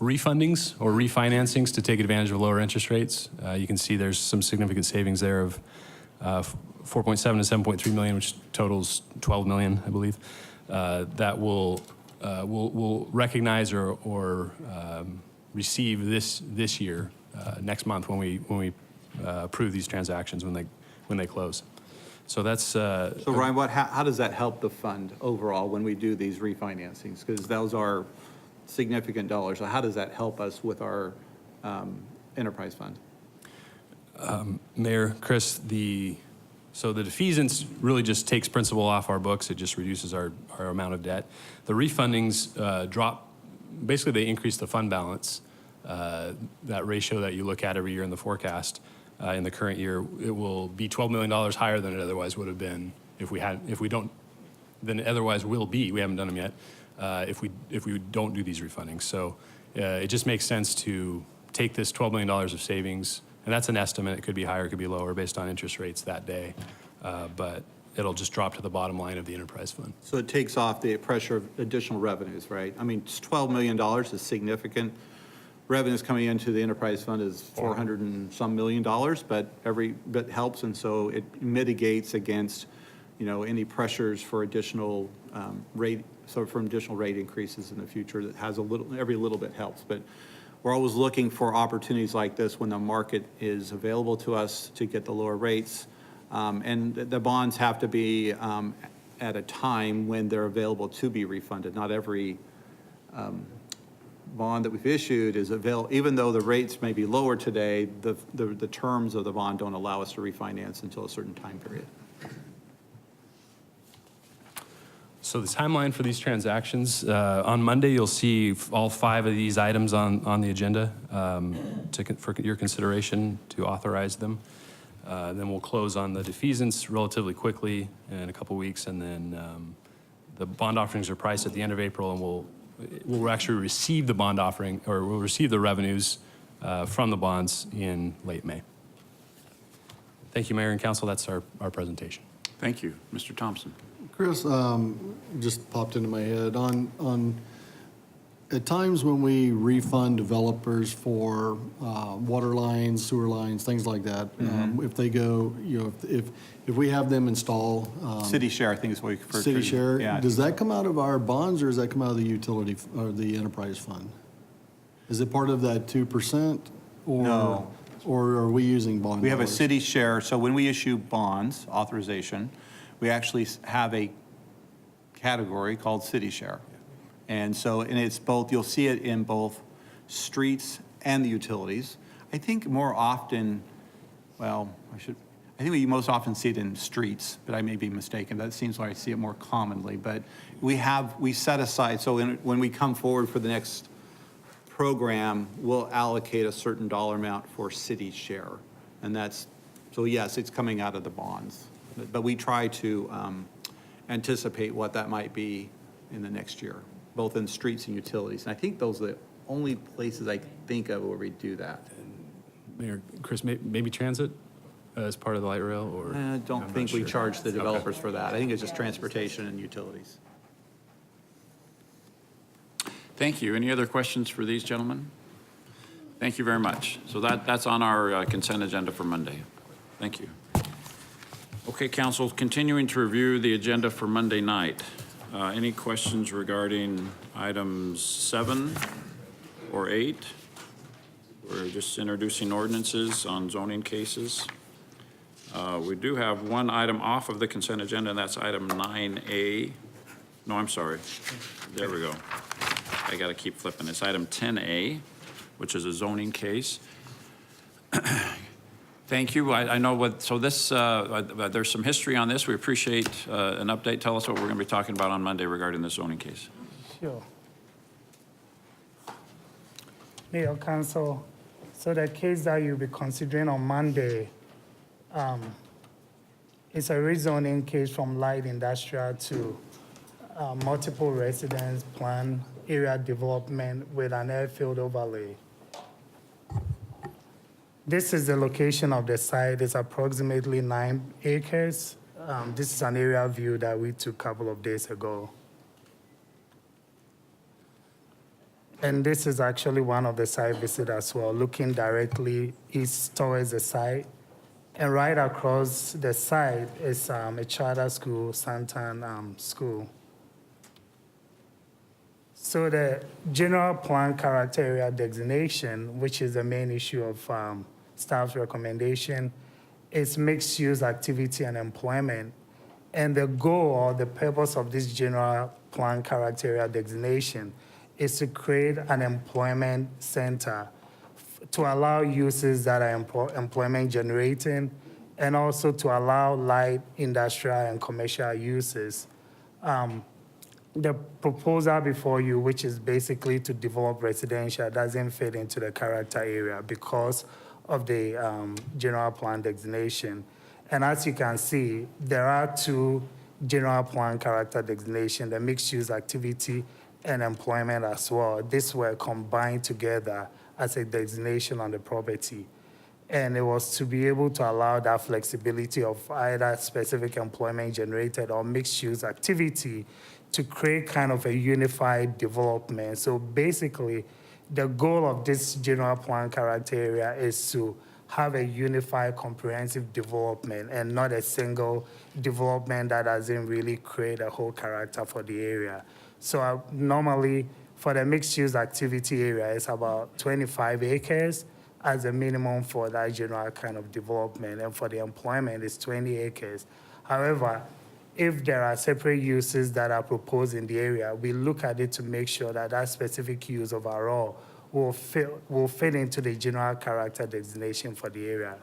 refundings or refinancings to take advantage of lower interest rates. You can see there's some significant savings there of 4.7 to 7.3 million, which totals 12 million, I believe. That we'll recognize or receive this year, next month when we approve these transactions when they close. So that's. So Ryan, how does that help the fund overall when we do these refinancings? Because those are significant dollars. So how does that help us with our enterprise fund? Mayor, Chris, so the defeasance really just takes principal off our books. It just reduces our amount of debt. The refundings drop, basically they increase the fund balance, that ratio that you look at every year in the forecast. In the current year, it will be $12 million higher than it otherwise would have been than it otherwise will be. We haven't done them yet. If we don't do these refundings. So it just makes sense to take this $12 million of savings, and that's an estimate. It could be higher, it could be lower based on interest rates that day, but it'll just drop to the bottom line of the enterprise fund. So it takes off the pressure of additional revenues, right? I mean, $12 million is significant. Revenues coming into the enterprise fund is 400 and some million dollars, but every bit helps, and so it mitigates against, any pressures for additional additional rate increases in the future. That has every little bit helps, but we're always looking for opportunities like this when the market is available to us to get the lower rates, and the bonds have to be at a time when they're available to be refunded. Not every bond that we've issued is available, even though the rates may be lower today, the terms of the bond don't allow us to refinance until a certain time period. So the timeline for these transactions, on Monday, you'll see all 5 of these items on the agenda for your consideration to authorize them. Then we'll close on the defeasance relatively quickly in a couple weeks, and then the bond offerings are priced at the end of April, and we'll actually receive the bond offering, or we'll receive the revenues from the bonds in late May. Thank you, Mayor and Council. That's our presentation. Thank you. Mr. Thompson. Chris, just popped into my head, at times when we refund developers for water lines, sewer lines, things like that, if they go, if we have them install. City share, I think is what we refer to. City share, Yeah. does that come out of our bonds or does that come out of the utility, or the enterprise fund? Is it part of that 2%? No. Or are we using bond We have a dollars? city share, so when we issue bonds, authorization, we actually have a category called city share. And so, and it's both, you'll see it in both streets and the utilities. I think more often, well, I think we most often see it in streets, but I may be mistaken. That seems like I see it more commonly. But we set aside, so when we come forward for the next program, we'll allocate a certain dollar amount for city share. And that's, so yes, it's coming out of the bonds. But we try to anticipate what that might be in the next year, both in streets and utilities. And I think those are the only places I think of where we do that. Mayor, Chris, maybe transit as part of the light rail, or? I don't I'm think not we sure. charge the developers for that. I think it's just transportation and utilities. Thank you. Any other questions for these gentlemen? Thank you very much. So that's on our consent agenda for Monday. Thank you. Okay, council, continuing to review the agenda for Monday night. Any questions regarding items 7 or 8? We're just introducing ordinances on zoning cases. We do have one item off of the consent agenda, and that's item 9A. No, I'm sorry. There we go. I got to keep flipping. It's item 10A, which is a zoning case. Thank you. I know what, so this, there's some history on this. We appreciate an update. Tell us what we're going to be talking about on Monday regarding this zoning case. Sure. Mayor, Council, so the case that you'll be considering on Monday, it's a rezoning case from light industrial to multiple residence plan area development with an airfield overlay. This is the location of the site. It's approximately 9 acres. This is an area view that we took a couple of days ago. And this is actually one of the site visits as well, looking directly east towards the site. And right across the site is a charter school, Santan School. So the general plan character area designation, which is the main issue of staff's recommendation, is mixed-use activity and employment. And the goal or the purpose of this general plan character area designation is to create an employment center to allow uses that are employment generating, and also to allow light industrial and commercial uses. The proposal before you, which is basically to develop residential, doesn't fit into the character area because of the general plan designation. And as you can see, there are 2 general plan character designation, the mixed use activity and employment as well. These were combined together as a designation on the property. And it was to be able to allow that flexibility of either specific employment generated or mixed use activity to create kind of a unified development. So basically, the goal of this general plan character area is to have a unified comprehensive development and not a single development that doesn't really create a whole character for the area. So normally, for the mixed-use activity area, it's about 25 acres as a minimum for that general kind of development. And for the employment, it's 20 acres. However, if there are separate uses that are proposed in the area, we look at it to make sure that that specific use overall will fit into the general character designation for the area.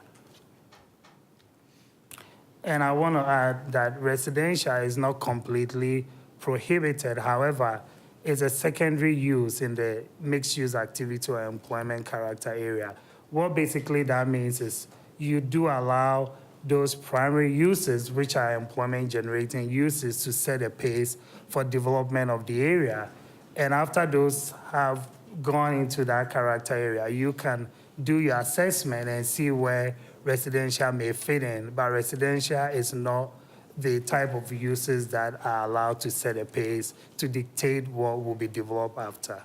And I want to add that residential is not completely prohibited. However, it's a secondary use in the mixed-use activity or employment character area. What basically that means is you do allow those primary uses, which are employment-generating uses, to set a pace for development of the area. And after those have gone into that character area, you can do your assessment and see where residential may fit in. But residential is not the type of uses that are allowed to set a pace to dictate what will be developed after.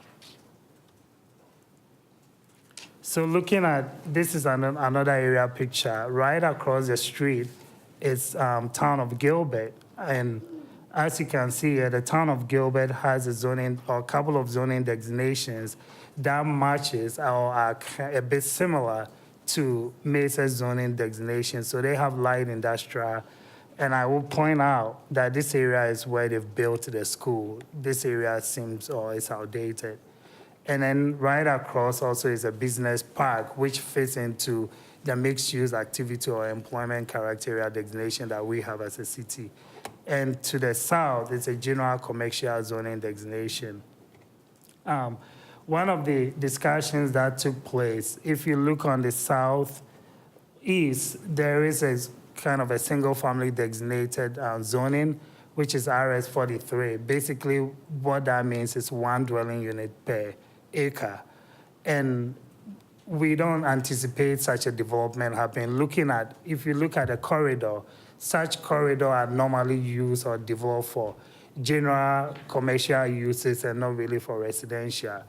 So looking at, this is another area picture. Right across the street is town of Gilbert. And as you can see here, the town of Gilbert has a zoning, or a couple of zoning designations that matches or are a bit similar to Mesa's zoning designation. So they have light industrial. And I will point out that this area is where they've built the school. This area seems, or is outdated. And then right across also is a business park, which fits into the mixed-use activity or employment character area designation that we have as a city. And to the south, it's a general commercial zoning designation. One of the discussions that took place, if you look on the southeast, there is a kind of a single-family designated zoning, which is RS43. Basically, what that means is one dwelling unit per acre. And we don't anticipate such a development happening. If you look at a corridor, such corridor are normally used or developed for general commercial uses and not really for residential.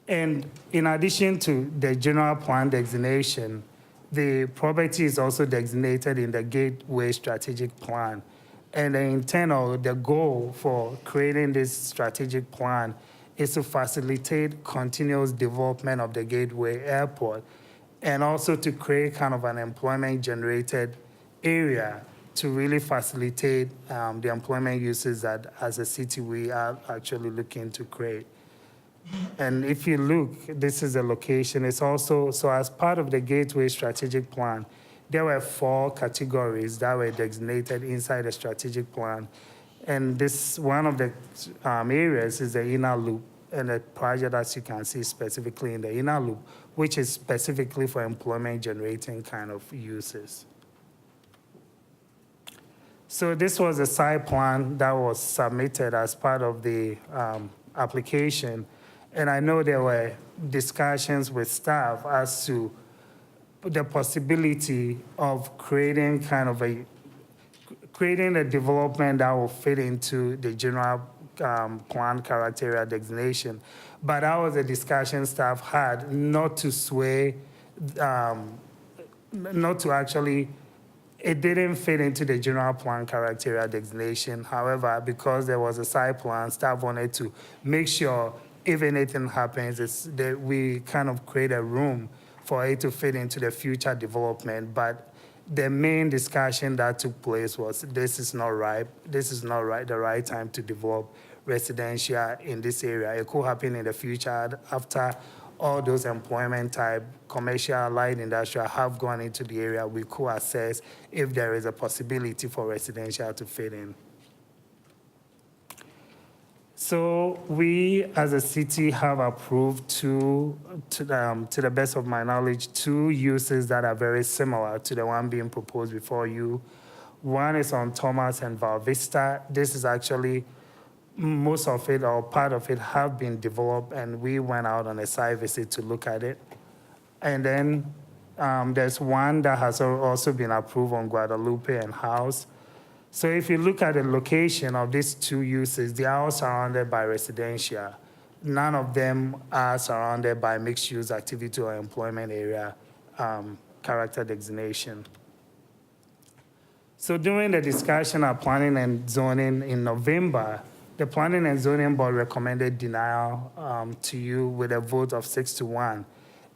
And in addition to the general plan designation, the property is also designated in the Gateway Strategic Plan. And the intent or the goal for creating this strategic plan is to facilitate continuous development of the Gateway Airport and also to create kind of an employment-generated area to really facilitate the employment uses that as a city we are actually looking to create. And if you look, this is the location. It's also, so as part of the Gateway Strategic Plan, there were 4 categories that were designated inside the strategic plan. And this, one of the areas is the inner loop, and the project, as you can see, specifically in the inner loop, which is specifically for employment generating kind of uses. So this was a site plan that was submitted as part of the application. And I know there were discussions with staff as to the possibility of creating kind of creating a development that will fit into the general plan character area designation. But that was a discussion staff had, not to sway, not to actually, it didn't fit into the general plan character area designation. However, because there was a site plan, staff wanted to make sure if anything happens, it's that we kind of create a room for it to fit into the future development. But the main discussion that took place was this is not right. This is not right, the right time to develop residential in this area. It could happen in the future after all those employment type, commercial, light industrial have gone into the area. We could assess if there is a possibility for residential to fit in. So we, as a city, have approved to the best of my knowledge, 2 uses that are very similar to the one being proposed before you. One is on Thomas and Val Vista. This is actually, most of it or part of it have been developed, and we went out on a site visit to look at it. And then there's one that has also been approved on Guadalupe and House. So if you look at the location of these 2 uses, they are all surrounded by residential. None of them are surrounded by mixed-use activity or employment area character designation. So during the discussion of planning and zoning in November, the Planning and Zoning Board recommended denial to you with a vote of 6-1.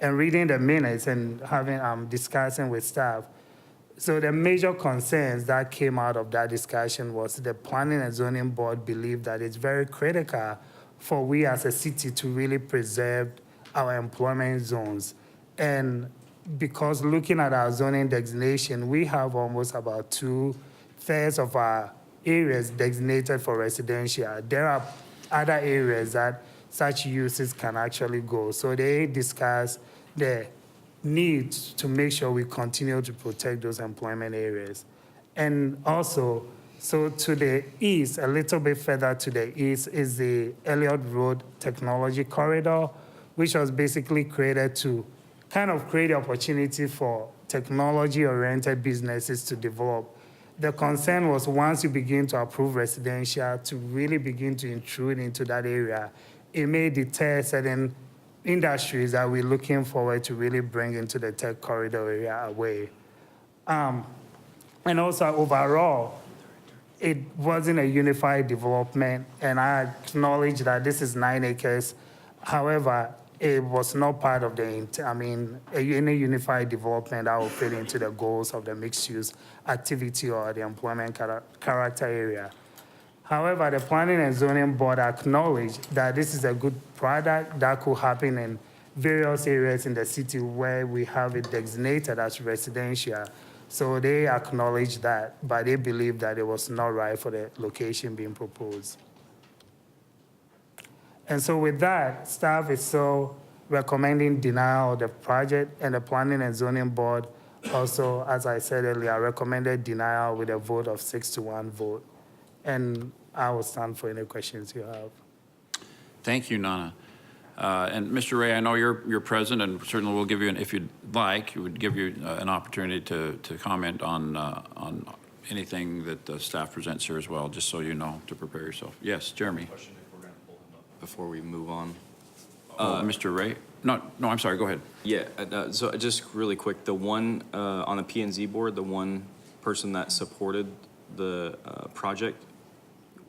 And reading the minutes and having discussing with staff, So the major concerns that came out of that discussion was the Planning and Zoning Board believed that it's very critical for we as a city to really preserve our employment zones. And because looking at our zoning designation, we have almost about 2/3 of our areas designated for residential. There are other areas that such uses can actually go. So they discussed the need to make sure we continue to protect those employment areas. And also, so to the east, a little bit further to the east, is the Elliott Road Technology Corridor, which was basically created to kind of create the opportunity for technology-oriented businesses to develop. The concern was once you begin to approve residential to really begin to intrude into that area, it may deter certain industries that we're looking forward to really bring into the tech corridor area away. And also overall, it wasn't a unified development, and I acknowledge that this is 9 acres. However, it was not part of any unified development that will fit into the goals of the mixed-use activity or the employment character area. However, the Planning and Zoning Board acknowledged that this is a good product that could happen in various areas in the city where we have it designated as residential. So they acknowledged that, but they believe that it was not right for the location being proposed. And so with that, staff is still recommending denial of the project, and the Planning and Zoning Board also, as I said earlier, recommended denial with a vote of 6-1 vote. And I will stand for any questions you have. Thank you, Nana. And Mr. Ray, I know you're present, and certainly we'll give you, if you'd like, we would give you an opportunity to comment on anything that the staff presents here as well, just so you know to prepare yourself. Yes, Jeremy. Before we move on. Mr. Ray? No, I'm sorry, go ahead. Yeah, so just really quick, the one on the P&Z board, the one person that supported the project,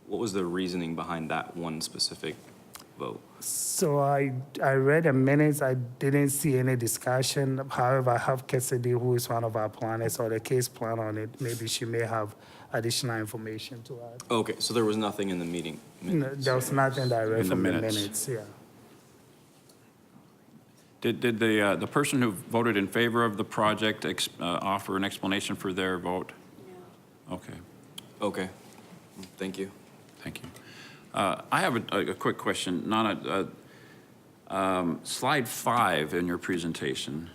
what was the reasoning behind that one specific vote? So I read the minutes. I didn't see any discussion. However, I have Cassidy, who is one of our planners, or the case plan on it. Maybe she may have additional information to add. Okay, so there was nothing in the meeting No, there was nothing that I read In the from the minutes. minutes, yeah. Did the person who voted in favor of the project offer an explanation for their vote? No. Okay. Okay, thank you. Thank you. I have a quick question. Nana, slide 5 in your presentation,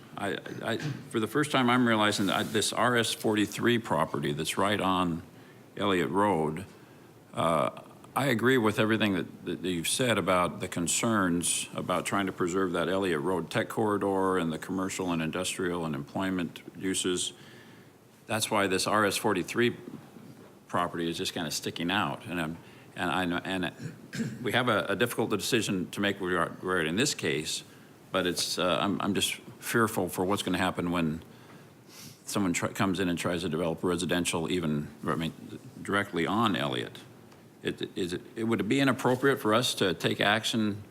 for the first time I'm realizing that this RS-43 property that's right on Elliott Road, I agree with everything that you've said about the concerns about trying to preserve that Elliott Road tech corridor and the commercial and industrial and employment uses. That's why this RS-43 property is just kind of sticking out. And we have a difficult decision to make where we're at in this case, but it's I'm just fearful for what's going to happen when someone comes in and tries to develop residential, directly on Elliott. Would it be inappropriate for us to take action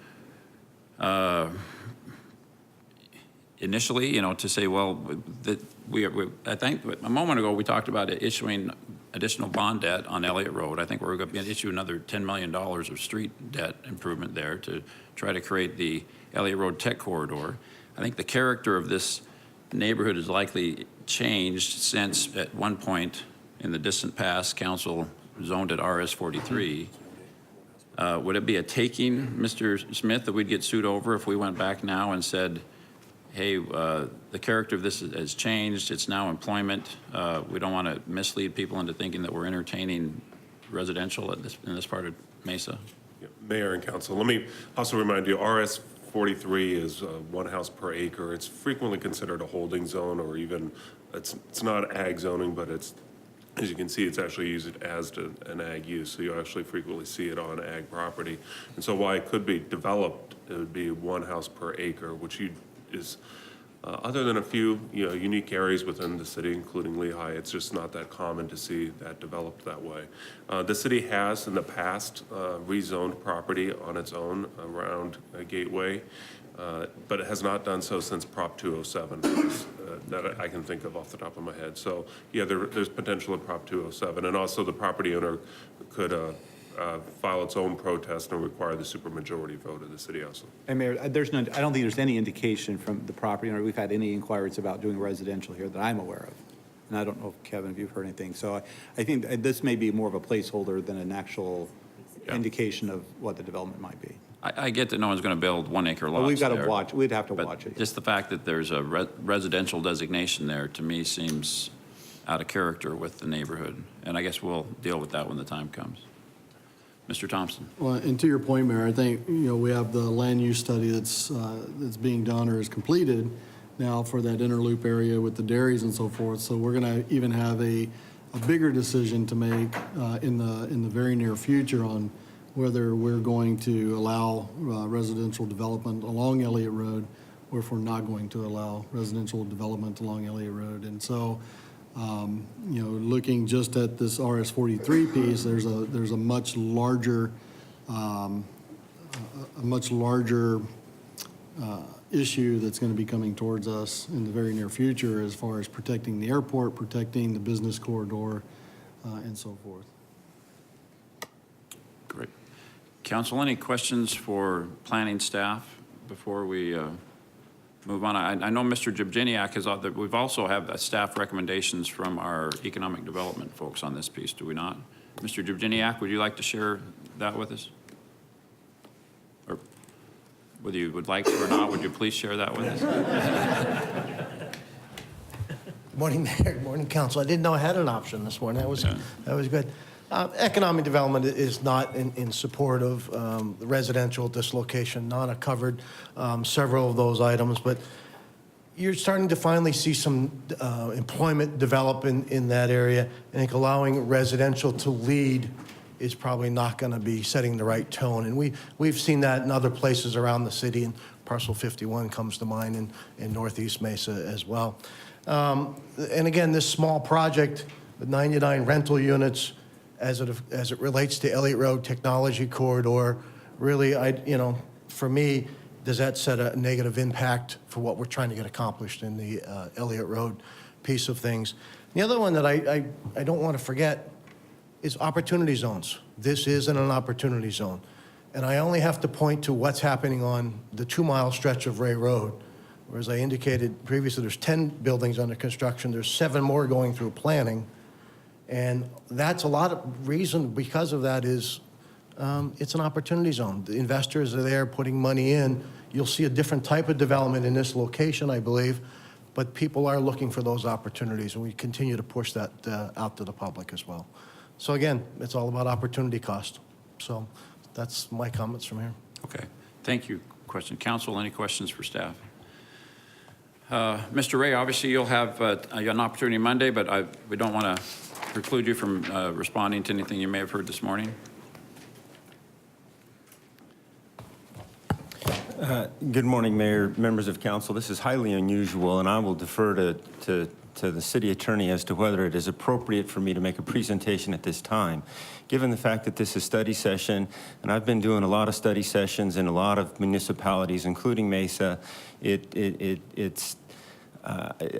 initially, to say, well, that I think a moment ago we talked about issuing additional bond debt on Elliott Road. I think we're going to issue another $10 million of street debt improvement there to try to create the Elliott Road tech corridor. I think the character of this neighborhood has likely changed since at one point in the distant past, council zoned at RS-43. Would it be a taking, Mr. Smith, that we'd get sued over if we went back now and said, hey, the character of this has changed, it's now employment, we don't want to mislead people into thinking that we're entertaining residential in this part of Mesa? Yeah, Mayor and council, let me also remind you, RS-43 is 1 house per acre. It's frequently considered a holding zone, or even, it's not ag zoning, but it's, as you can see, it's actually used as an ag use, so you actually frequently see it on ag property. And so while it could be developed, it would be 1 house per acre, which is, other than a few unique areas within the city, including Lehigh, it's just not that common to see that developed that way. The city has in the past rezoned property on its own around Gateway, but it has not done so since Prop 207 was that I can think of off the top of my head. So, yeah, there's potential in Prop 207, and also the property owner could file its own protest and require the supermajority vote of the city council. And Mayor, I don't think there's any indication from the property owner, we've had any inquiries about doing residential here that I'm aware of. And I don't know, Kevin, if you've heard anything. So I think this may be more of a placeholder than an actual indication of what the development might be. I get that no one's going to build 1 acre lots But we've got to there, watch, we'd have to but watch it. just the fact that there's a residential designation there, to me, seems out of character with the neighborhood. And I guess we'll deal with that when the time comes. Mr. Thompson? Well, and to your point, Mayor, I think, we have the land use study that's being done or is completed now for that inner loop area with the dairies and so forth. So we're going to even have a bigger decision to make in the very near future on whether we're going to allow residential development along Elliott Road or if we're not going to allow residential development along Elliott Road. And so, looking just at this RS-43 piece, there's a much larger issue that's going to be coming towards us in the very near future as far as protecting the airport, protecting the business corridor, and so forth. Great. Council, any questions for planning staff before we move on? I know Mr. Jabjiniak has, we've also have staff recommendations from our economic development folks on this piece, do we not? Mr. Jabjiniak, would you like to share that with us? Or whether you would like to or not, would you please share that with us? Morning, Mayor. Good morning, Council. I didn't know I had an option this morning. That was good. Economic development is not in support of the residential dislocation. Nana covered several of those items, but you're starting to finally see some employment develop in that area. I think allowing residential to lead is probably not going to be setting the right tone. And we've seen that in other places around the city, and Parcel 51 comes to mind in Northeast Mesa as well. And again, this small project, the 99 rental units, as it relates to Elliott Road Technology Corridor, really, for me, does that set a negative impact for what we're trying to get accomplished in the Elliott Road piece of things? The other one that I don't want to forget is opportunity zones. This isn't an opportunity zone. And I only have to point to what's happening on the 2-mile stretch of Ray Road, where, as I indicated previously, there's 10 buildings under construction. There's 7 more going through planning. And that's a lot of reason because of that is it's an opportunity zone. The investors are there putting money in. You'll see a different type of development in this location, I believe, but people are looking for those opportunities, and we continue to push that out to the public as well. So again, it's all about opportunity cost. So that's my comments from here. Okay, thank you. Question, Council, any questions for staff? Mr. Ray, obviously you'll have an opportunity Monday, but we don't want to preclude you from responding to anything you may have heard this morning. Good morning, Mayor, members of council. This is highly unusual, and I will defer to the city attorney as to whether it is appropriate for me to make a presentation at this time. Given the fact that this is study session, and I've been doing a lot of study sessions in a lot of municipalities, including Mesa,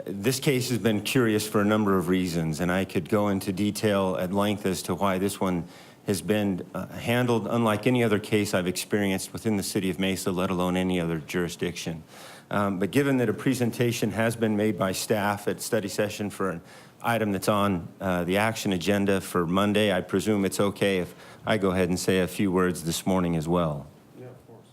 this case has been curious for a number of reasons, and I could go into detail at length as to why this one has been handled unlike any other case I've experienced within the city of Mesa, let alone any other jurisdiction. But given that a presentation has been made by staff at study session for an item that's on the action agenda for Monday, I presume it's okay if I go ahead and say a few words this morning as well. Yeah, of course.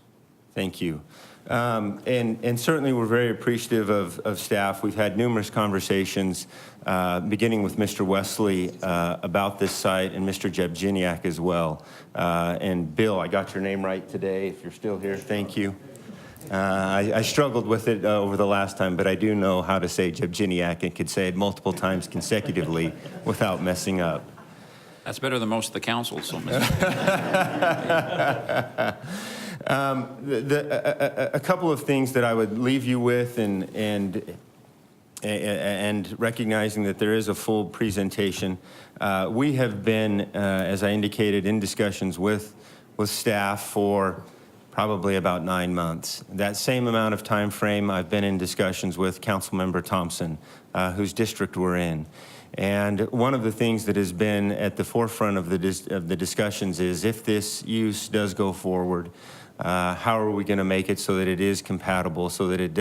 Thank you. And certainly we're very appreciative of staff. We've had numerous conversations, beginning with Mr. Wesley about this site and Mr. Jabjiniak as well. And Bill, I got your name right today. If you're still here, thank you. I struggled with it over the last time, but I do know how to say Jabjiniak and could say it multiple times consecutively without messing up. That's better than most of the council, so a couple of things that I would leave you with, and recognizing that there is a full presentation. We have been, as I indicated, in discussions with staff for probably about 9 months. That same amount of time frame, I've been in discussions with Councilmember Thompson, whose district we're in. And one of the things that has been at the forefront of the discussions is, if this use does go forward, how are we going to make it so that it is compatible, so that it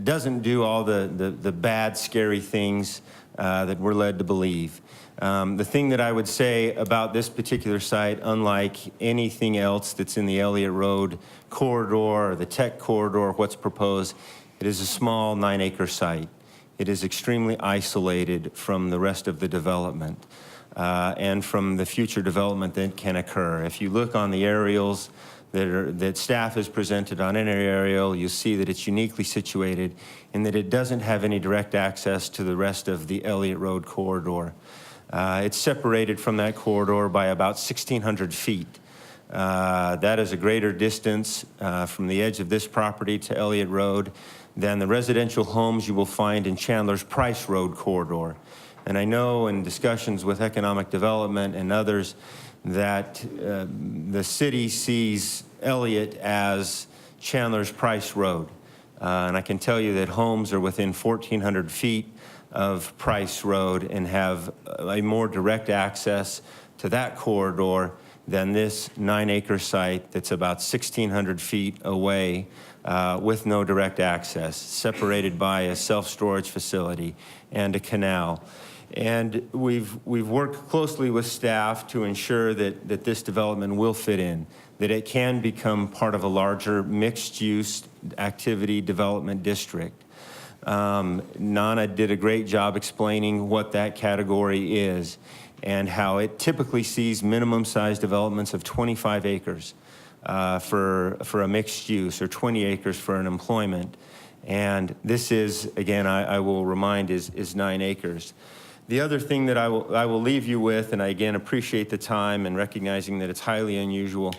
doesn't do all the bad, scary things that we're led to believe. The thing that I would say about this particular site, unlike anything else that's in the Elliott Road corridor or the Tech corridor, what's proposed, it is a small 9-acre site. It is extremely isolated from the rest of the development and from the future development that can occur. If you look on the aerials that staff has presented on an aerial, you see that it's uniquely situated in that it doesn't have any direct access to the rest of the Elliott Road corridor. It's separated from that corridor by about 1,600 feet. That is a greater distance from the edge of this property to Elliott Road than the residential homes you will find in Chandler's Price Road corridor. And I know in discussions with economic development and others that the city sees Elliott as Chandler's Price Road. And I can tell you that homes are within 1,400 feet of Price Road and have a more direct access to that corridor than this 9-acre site that's about 1,600 feet away with no direct access, separated by a self-storage facility and a canal. And we've worked closely with staff to ensure that this development will fit in, that it can become part of a larger mixed-use activity development district. Nana did a great job explaining what that category is and how it typically sees minimum size developments of 25 acres for a mixed use, or 20 acres for an employment. And this is, again, I will remind, is 9 acres. The other thing that I will leave you with, and I again appreciate the time and recognizing that it's highly unusual,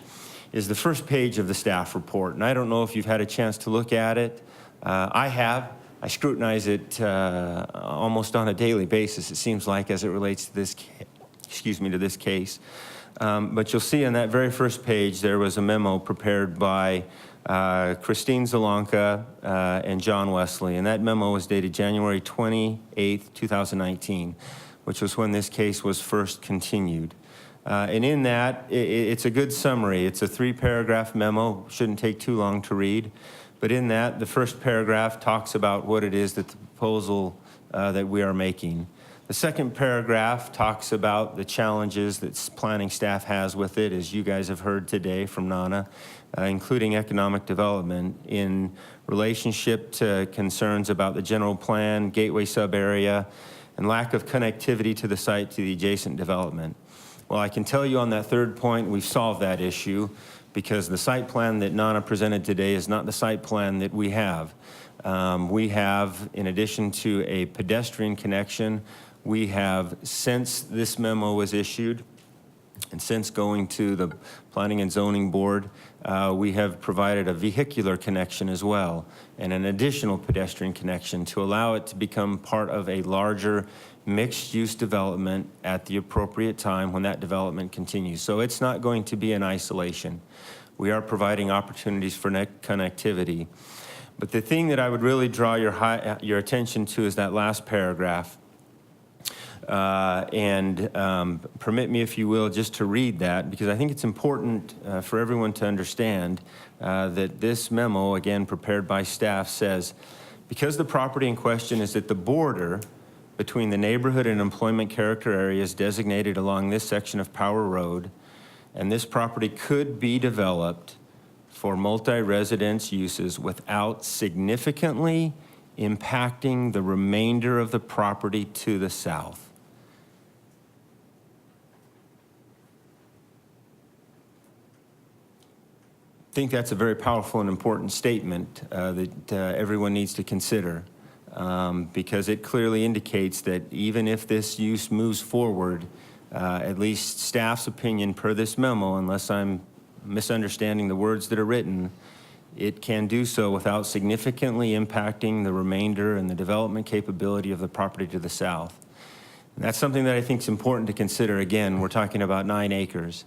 is the first page of the staff report. And I don't know if you've had a chance to look at it. I have. I scrutinize it almost on a daily basis, it seems like, as it relates to this, to this case. But you'll see on that very first page, there was a memo prepared by Christine Zalanka and John Wesley, and that memo was dated January 28th, 2019, which was when this case was first continued. And in that, it's a good summary. It's a 3-paragraph memo, shouldn't take too long to read. But in that, the first paragraph talks about what it is that the proposal that we are making. The second paragraph talks about the challenges that planning staff has with it, as you guys have heard today from Nana, including economic development in relationship to concerns about the general plan, gateway sub-area, and lack of connectivity to the site to the adjacent development. Well, I can tell you on that third point, we've solved that issue, because the site plan that Nana presented today is not the site plan that we have. We have, in addition to a pedestrian connection, we have, since this memo was issued, and since going to the Planning and Zoning Board, we have provided a vehicular connection as well, and an additional pedestrian connection to allow it to become part of a larger mixed-use development at the appropriate time when that development continues. So it's not going to be in isolation. We are providing opportunities for connectivity. But the thing that I would really draw your attention to is that last paragraph. Permit me, if you will, just to read that, because I think it's important for everyone to understand that this memo, again prepared by staff, says, because the property in question is at the border between the neighborhood and employment character areas designated along this section of Power Road, and this property could be developed for multi-residence uses without significantly impacting the remainder of the property to the south. I think that's a very powerful and important statement that everyone needs to consider. Because it clearly indicates that even if this use moves forward, at least staff's opinion per this memo, unless I'm misunderstanding the words that are written, it can do so without significantly impacting the remainder and the development capability of the property to the south. And that's something that I think is important to consider. Again, we're talking about 9 acres.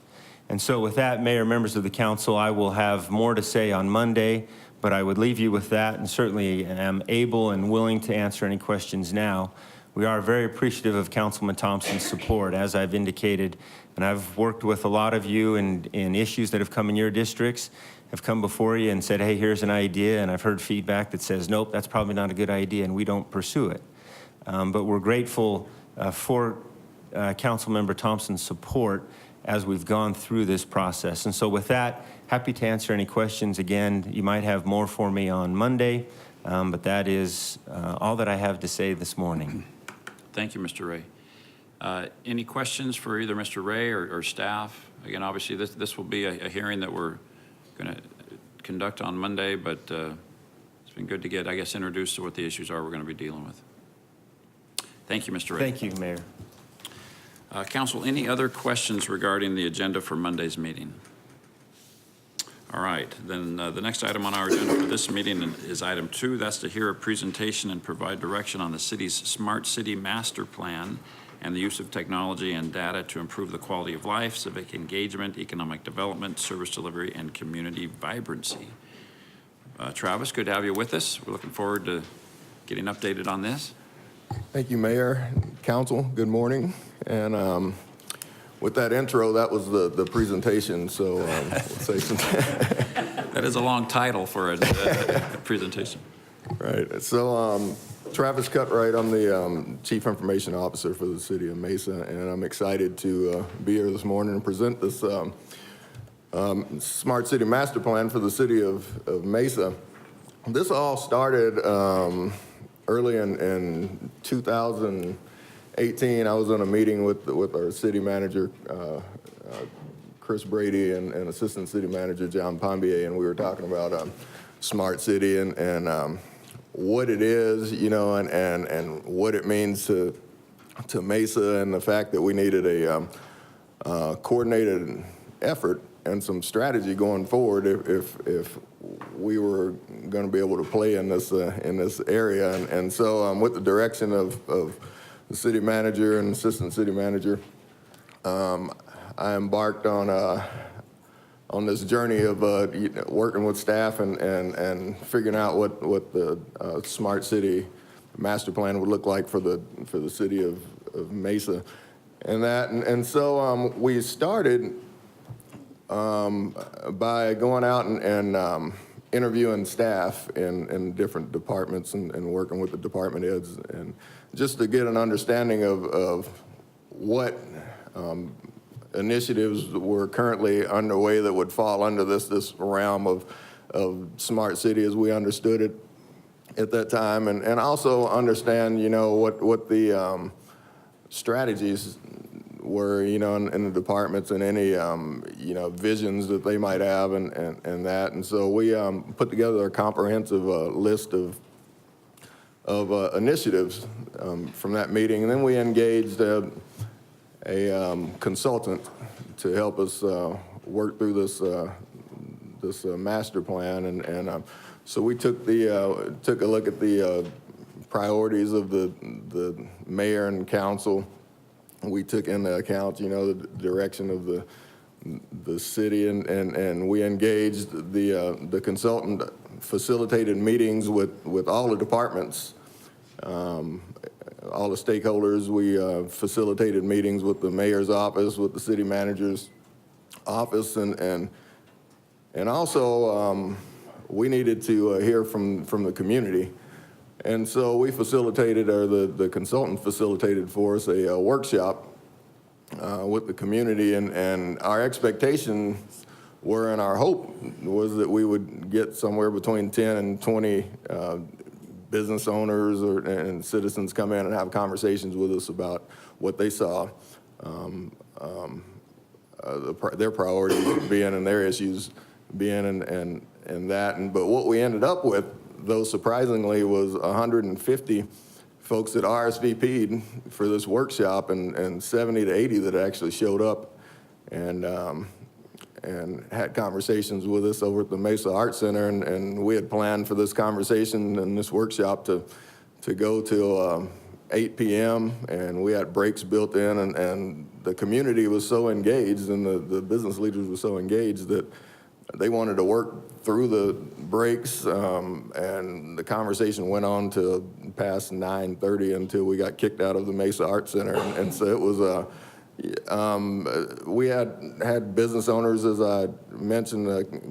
And so with that, Mayor, members of the council, I will have more to say on Monday, but I would leave you with that and certainly am able and willing to answer any questions now. We are very appreciative of Councilman Thompson's support, as I've indicated, and I've worked with a lot of you in issues that have come in your districts, have come before you and said, hey, here's an idea, and I've heard feedback that says, nope, that's probably not a good idea, and we don't pursue it. But we're grateful for Councilmember Thompson's support as we've gone through this process. And so with that, happy to answer any questions. Again, you might have more for me on Monday, but that is all that I have to say this morning. Thank you, Mr. Ray. Any questions for either Mr. Ray or staff? Again, obviously, this will be a hearing that we're going to conduct on Monday, but it's been good to get, I guess, introduced to what the issues are we're going to be dealing with. Thank you, Mr. Ray. Thank you, Mayor. Council, any other questions regarding the agenda for Monday's meeting? All right, then the next item on our agenda for this meeting is item 2. That's to hear a presentation and provide direction on the city's Smart City Master Plan and the use of technology and data to improve the quality of life, civic engagement, economic development, service delivery, and community vibrancy. Travis, good to have you with us. We're looking forward to getting updated on this. Thank you, Mayor, Council. Good morning. And with that intro, that was the presentation. So let's say some. That is a long title for a presentation. Right. So Travis Cutright, I'm the Chief Information Officer for the City of Mesa, and I'm excited to be here this morning and present this Smart City Master Plan for the City of Mesa. This all started early in 2018. I was in a meeting with our city manager, Chris Brady, and Assistant City Manager John Pombier, and we were talking about Smart City and what it is, you know, and what it means to Mesa, and the fact that we needed a coordinated effort and some strategy going forward if we were going to be able to play in this area. And so with the direction of the city manager and assistant city manager, I embarked on this journey of working with staff and figuring out what the Smart City Master Plan would look like for the city of Mesa. And so we started by going out and interviewing staff in different departments and working with the department heads, and just to get an understanding of what initiatives were currently underway that would fall under this realm of Smart City as we understood it at that time, and also understand, you know, what the strategies were, you know, in the departments, and any, you know, visions that they might have and that. And so we put together a comprehensive list of initiatives from that meeting. And then we engaged a consultant to help us work through this master plan. And so we took a look at the priorities of the mayor and council. We took into account, you know, the direction of the city, and we engaged the consultant, facilitated meetings with all the departments, all the stakeholders. We facilitated meetings with the mayor's office, with the city manager's office, and also we needed to hear from the community. And so we facilitated, or the consultant facilitated for us, a workshop with the community, and our expectations were, and our hope was, that we would get somewhere between 10 and 20 business owners and citizens come in and have conversations with us about what they saw, their priorities being and their issues being, and that. But what we ended up with, though surprisingly, was 150 folks that RSVP'd for this workshop, and 70 to 80 that actually showed up and had conversations with us over at the Mesa Art Center. And we had planned for this conversation and this workshop to go till 8 p.m. and we had breaks built in, and the community was so engaged and the business leaders were so engaged that they wanted to work through the breaks, and the conversation went on to past 9:30 until we got kicked out of the Mesa Arts Center. And so it was we had business owners, as I mentioned.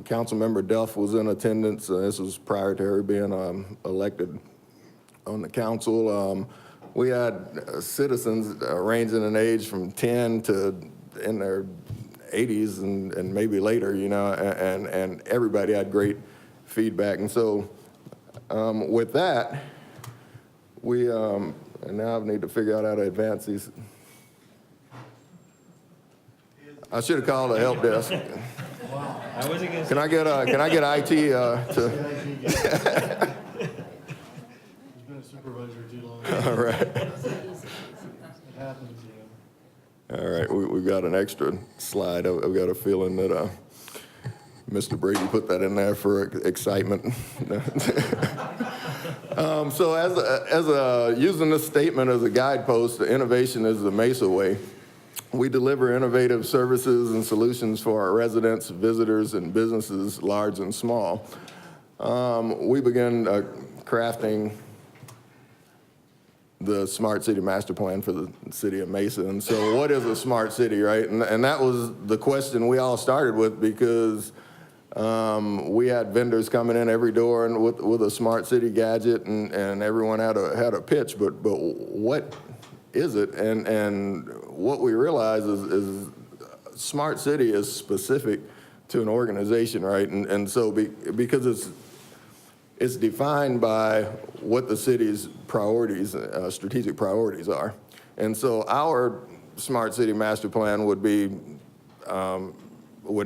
Councilmember Duff was in attendance. This was prior to her being elected on the council. We had citizens ranging in age from 10 to in their 80s and maybe later, you know, and everybody had great feedback. And so with that, we, and now I need to figure out how to advance these. I should have called the help desk. Can I get IT to? He's been a supervisor too long. All right. It happens, you know. All right, we've got an extra slide. I've got a feeling that Mr. Brady put that in there for excitement. So using this statement as a guidepost, innovation is the Mesa way. We deliver innovative services and solutions for our residents, visitors, and businesses, large and small. We began crafting the Smart City Master Plan for the city of Mesa. And so what is a smart city, right? And that was the question we all started with, because we had vendors coming in every door and with a smart city gadget, and everyone had a pitch, but what is it? And what we realize is smart city is specific to an organization, right? And so because it's defined by what the city's priorities, strategic priorities are. And so our Smart City Master Plan would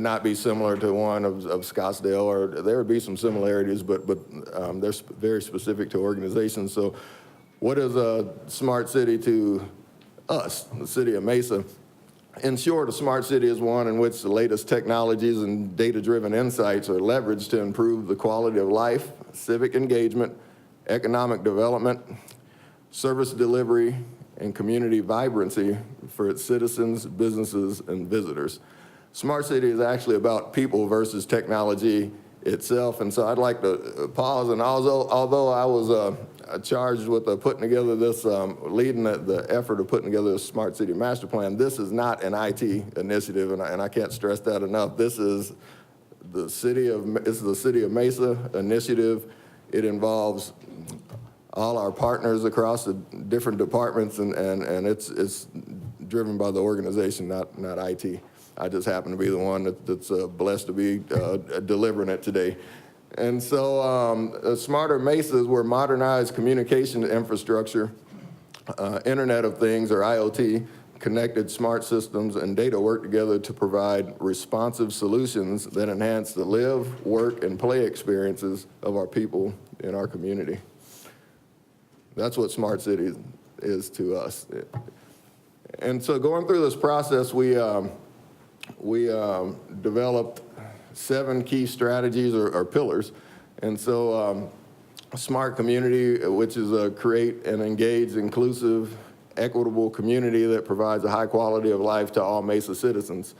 not be similar to one of Scottsdale, or there would be some similarities, but they're very specific to organizations. So what is a smart city to us, the city of Mesa? In short, a smart city is one in which the latest technologies and data-driven insights are leveraged to improve the quality of life, civic engagement, economic development, service delivery, and community vibrancy for its citizens, businesses, and visitors. Smart city is actually about people versus technology itself. And so I'd like to pause, and although I was charged with putting together this, leading the effort of putting together this Smart City Master Plan, this is not an IT initiative, and I can't stress that enough. This is the City of Mesa initiative. It involves all our partners across the different departments, and it's driven by the organization, not IT. I just happen to be the one that's blessed to be delivering it today. And so Smarter Mesas were modernized communication infrastructure, Internet of Things, or IoT, connected smart systems and data work together to provide responsive solutions that enhance the live, work, and play experiences of our people in our community. That's what Smart City is to us. And so going through this process, we developed 7 key strategies or pillars. And so smart community, which is create an engaged, inclusive, equitable community that provides a high quality of life to all Mesa citizens.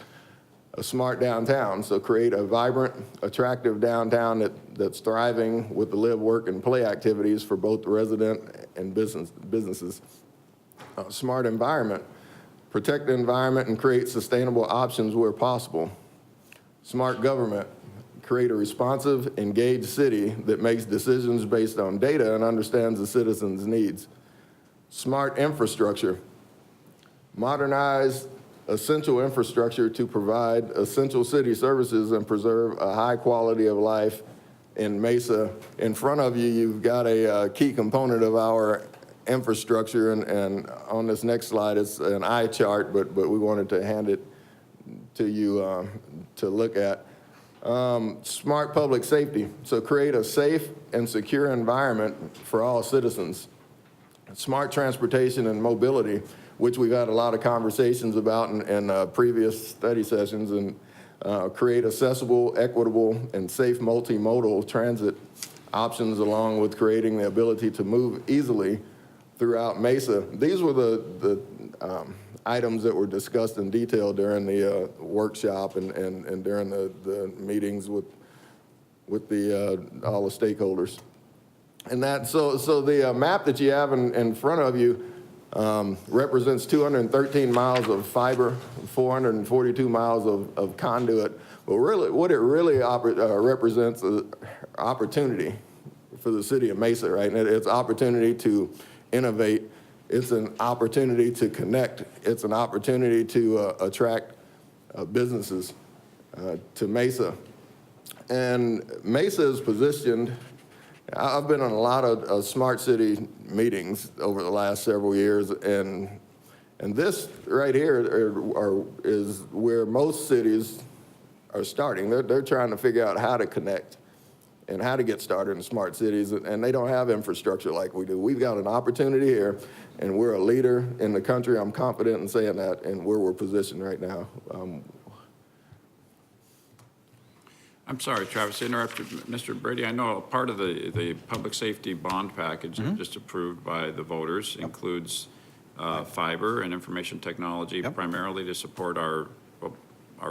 A smart downtown, so create a vibrant, attractive downtown that's thriving with the live, work, and play activities for both the resident and businesses. Smart environment, protect the environment and create sustainable options where possible. Smart government, create a responsive, engaged city that makes decisions based on data and understands the citizens' needs. Smart infrastructure, modernize essential infrastructure to provide essential city services and preserve a high quality of life in Mesa. In front of you, you've got a key component of our infrastructure, and on this next slide, it's an eye chart, but we wanted to hand it to you to look at. Smart public safety, so create a safe and secure environment for all citizens. Smart transportation and mobility, which we've had a lot of conversations about in previous study sessions, and create accessible, equitable, and safe multimodal transit options, along with creating the ability to move easily throughout Mesa. These were the items that were discussed in detail during the workshop and during the meetings with all the stakeholders. And that, so the map that you have in front of you represents 213 miles of fiber, 442 miles of conduit. But really, what it really represents is opportunity for the city of Mesa, right? And it's opportunity to innovate. It's an opportunity to connect. It's an opportunity to attract businesses to Mesa. And Mesa is positioned. I've been on a lot of smart city meetings over the last several years, and this right here is where most cities are starting. They're trying to figure out how to connect and how to get started in smart cities, and they don't have infrastructure like we do. We've got an opportunity here, and we're a leader in the country. I'm confident in saying that, and where we're positioned right now. I'm sorry, Travis, to interrupt you. Mr. Brady, I know part of the public safety bond package just approved by the voters includes fiber and information technology primarily to support our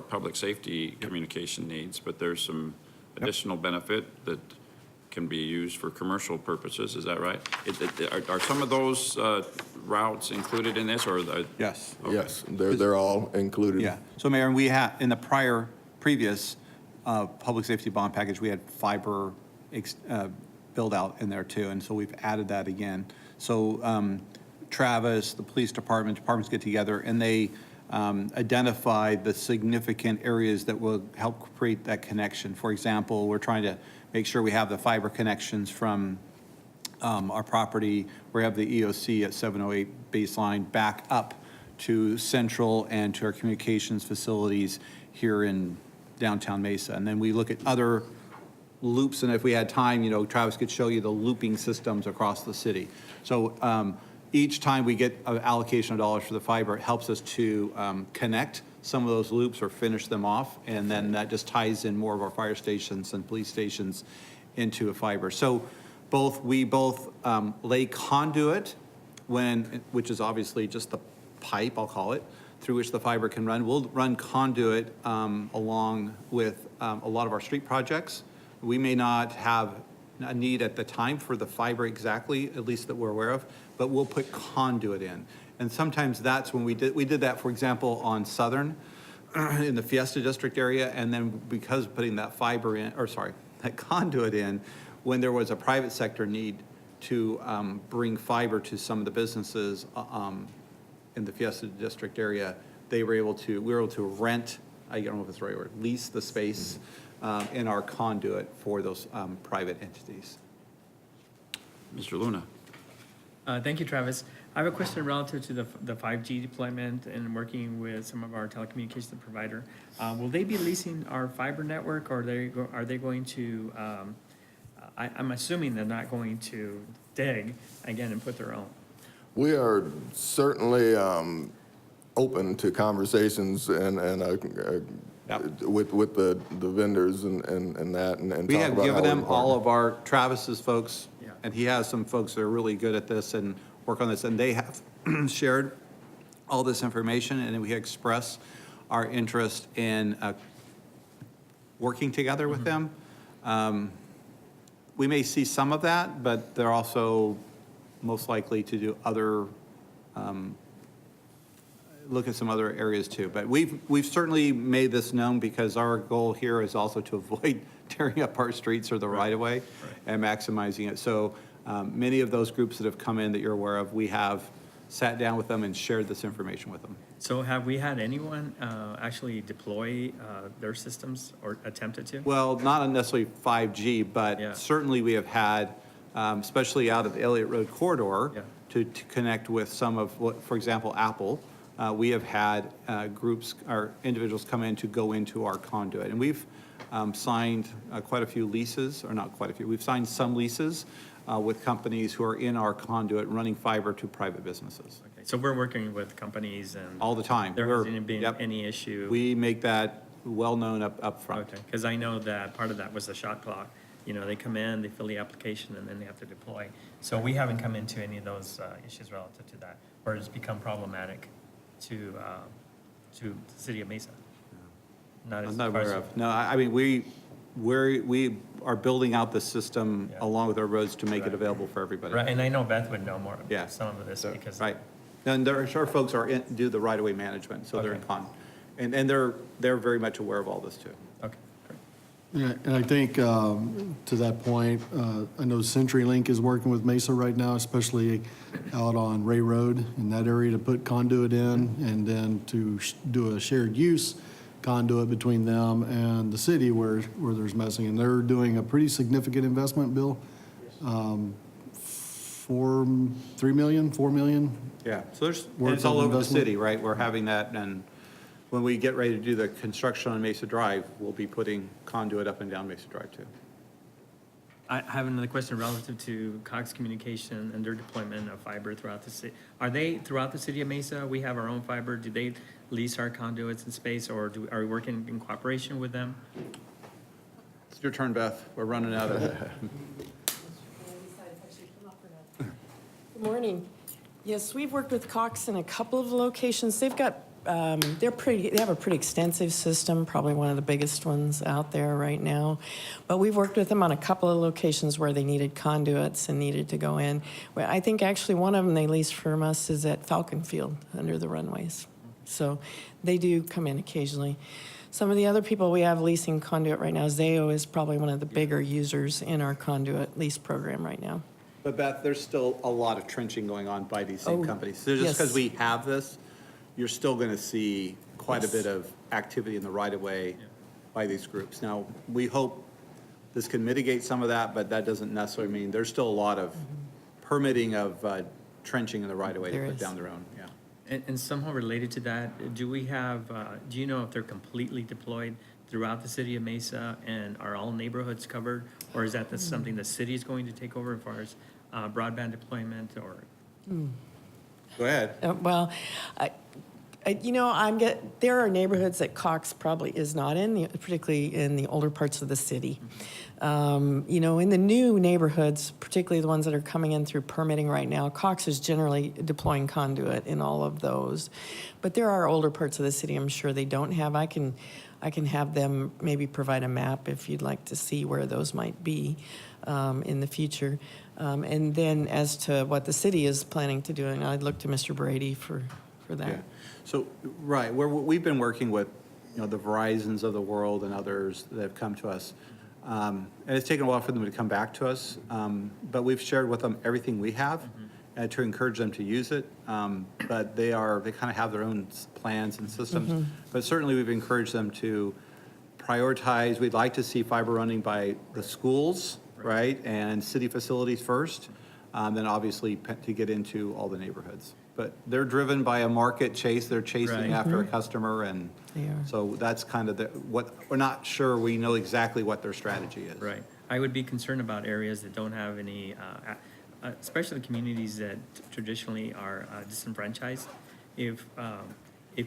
public safety communication needs, but there's some additional benefit that can be used for commercial purposes. Is that right? Are some of those routes included in this, or? Yes. Okay. Yes, they're all included. Yeah. So, Mayor, we have, in the previous public safety bond package, we had fiber build out in there too, and so we've added that again. So Travis, the police departments get together, and they identify the significant areas that will help create that connection. For example, we're trying to make sure we have the fiber connections from our property. We have the EOC at 708 baseline back up to Central and to our communications facilities here in downtown Mesa. And then we look at other loops, and if we had time, Travis could show you the looping systems across the city. So each time we get an allocation of dollars for the fiber, it helps us to connect some of those loops or finish them off, and then that just ties in more of our fire stations and police stations into a fiber. So we both lay conduit, which is obviously just the pipe, I'll call it, through which the fiber can run. We'll run conduit along with a lot of our street projects. We may not have a need at the time for the fiber exactly, at least that we're aware of, but we'll put conduit in. And sometimes that's when we did that, for example, on Southern in the Fiesta District area, and then because putting that that conduit in, when there was a private sector need to bring fiber to some of the businesses in the Fiesta District area, we were able to rent, I don't know if it's the right word, lease the space in our conduit for those private entities. Mr. Luna. Thank you, Travis. I have a question relative to the 5G deployment and working with some of our telecommunications provider. Will they be leasing our fiber network, or are they going to, I'm assuming they're not going to dig again and put their own? We are certainly open to conversations and with the vendors and that. And We talk have about given how we them partner. all of our, Travis's folks, and he has some folks that are really good at this and work on this, and they have shared all this information, and we express our interest in working together with them. We may see some of that, but they're also most likely to do other, look at some other areas too. But we've certainly made this known because our goal here is also to avoid tearing up our streets or the right-of-way and maximizing it. So many of those groups that have come in that you're aware of, we have sat down with them and shared this information with them. So have we had anyone actually deploy their systems or attempted to? Well, not necessarily 5G, but certainly we have had, especially out of the Elliott Road corridor, to connect with some of what, for example, Apple. We have had groups or individuals come in to go into our conduit. And we've signed quite a few leases, or not quite a few, we've signed some leases with companies who are in our conduit running fiber to private businesses. Okay, so we're working with companies and all the time. There hasn't been any issue. We make that well known up front. Okay, because I know that part of that was the shot clock. They come in, they fill the application, and then they have to deploy. So we haven't come into any of those issues relative to that. or has become problematic to the city of Mesa? Not as I'm not far as- aware of. No, I mean, we are building out the system along with our roads to make it available for everybody. Right, and I know Beth would know more Yeah. about some of this because. Right. And there are folks are do the right-of-way management, so they're in and they're very much aware of all this too. Okay, great. Yeah, and I think to that point, I know CenturyLink is working with Mesa right now, especially out on Ray Road in that area to put conduit in and then to do a shared use conduit between them and the city where there's messing. And they're doing a pretty significant investment, Bill. 3 million, 4 million. Yeah, so there's, and Worth it's all of over the investment. city, right? We're having that, and when we get ready to do the construction on Mesa Drive, we'll be putting conduit up and down Mesa Drive too. I have another question relative to Cox Communication and their deployment of fiber throughout the city. Are they throughout the city of Mesa? We have our own fiber. Do they lease our conduits in space, or are we working in cooperation with them? It's your turn, Beth. We're running out of it. Good morning. Yes, we've worked with Cox in a couple of locations. They've got, they have a pretty extensive system, probably one of the biggest ones out there right now. But we've worked with them on a couple of locations where they needed conduits and needed to go in. Well, I think actually one of them they leased from us is at Falcon Field under the runways. So they do come in occasionally. Some of the other people we have leasing conduit right now, Zayo is probably one of the bigger users in our conduit lease program right now. But Beth, there's still a lot of trenching going on by these same Oh, companies. So just yes. because we have this, you're still going to see quite a bit of activity in the right-of-way by these groups. Now, we hope this can mitigate some of that, but that doesn't necessarily mean, there's still a lot of permitting of trenching in the right-of-way to There put is. down their own, yeah. And somehow related to that, do we have, do you know if they're completely deployed throughout the city of Mesa and are all neighborhoods covered? Or is that something the city is going to take over as far as broadband deployment or? Go ahead. Well, there are neighborhoods that Cox probably is not in, particularly in the older parts of the city. In the new neighborhoods, particularly the ones that are coming in through permitting right now, Cox is generally deploying conduit in all of those. But there are older parts of the city I'm sure they don't have. I can have them maybe provide a map if you'd like to see where those might be in the future. And then as to what the city is planning to do, and I'd look to Mr. Brady for that. Yeah. So, right, we've been working with, the Verizons of the world and others that have come to us. And it's taken a while for them to come back to us, but we've shared with them everything we have to encourage them to use it. But they kind of have their own plans and systems. But certainly we've encouraged them to prioritize. We'd like to see fiber running by the schools, right, and city facilities first, then obviously to get into all the neighborhoods. But they're driven by a market chase. They're chasing Right. after a customer, and They are. so that's kind of what we're not sure. We know exactly what their strategy is. Right. I would be concerned about areas that don't have any, especially the communities that traditionally are disenfranchised. If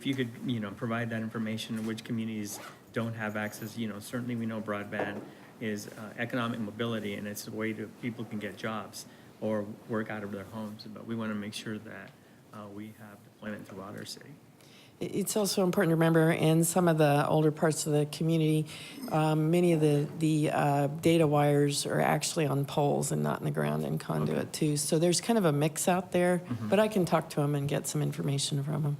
you could, provide that information, which communities don't have access, certainly we know broadband is economic mobility, and it's a way to people can get jobs or work out of their homes. But we want to make sure that we have deployment throughout our city. It's also important to remember in some of the older parts of the community, many of the data wires are actually on poles and not in the ground in conduit too. So there's kind of a mix out there, but I can talk to them and get some information from them.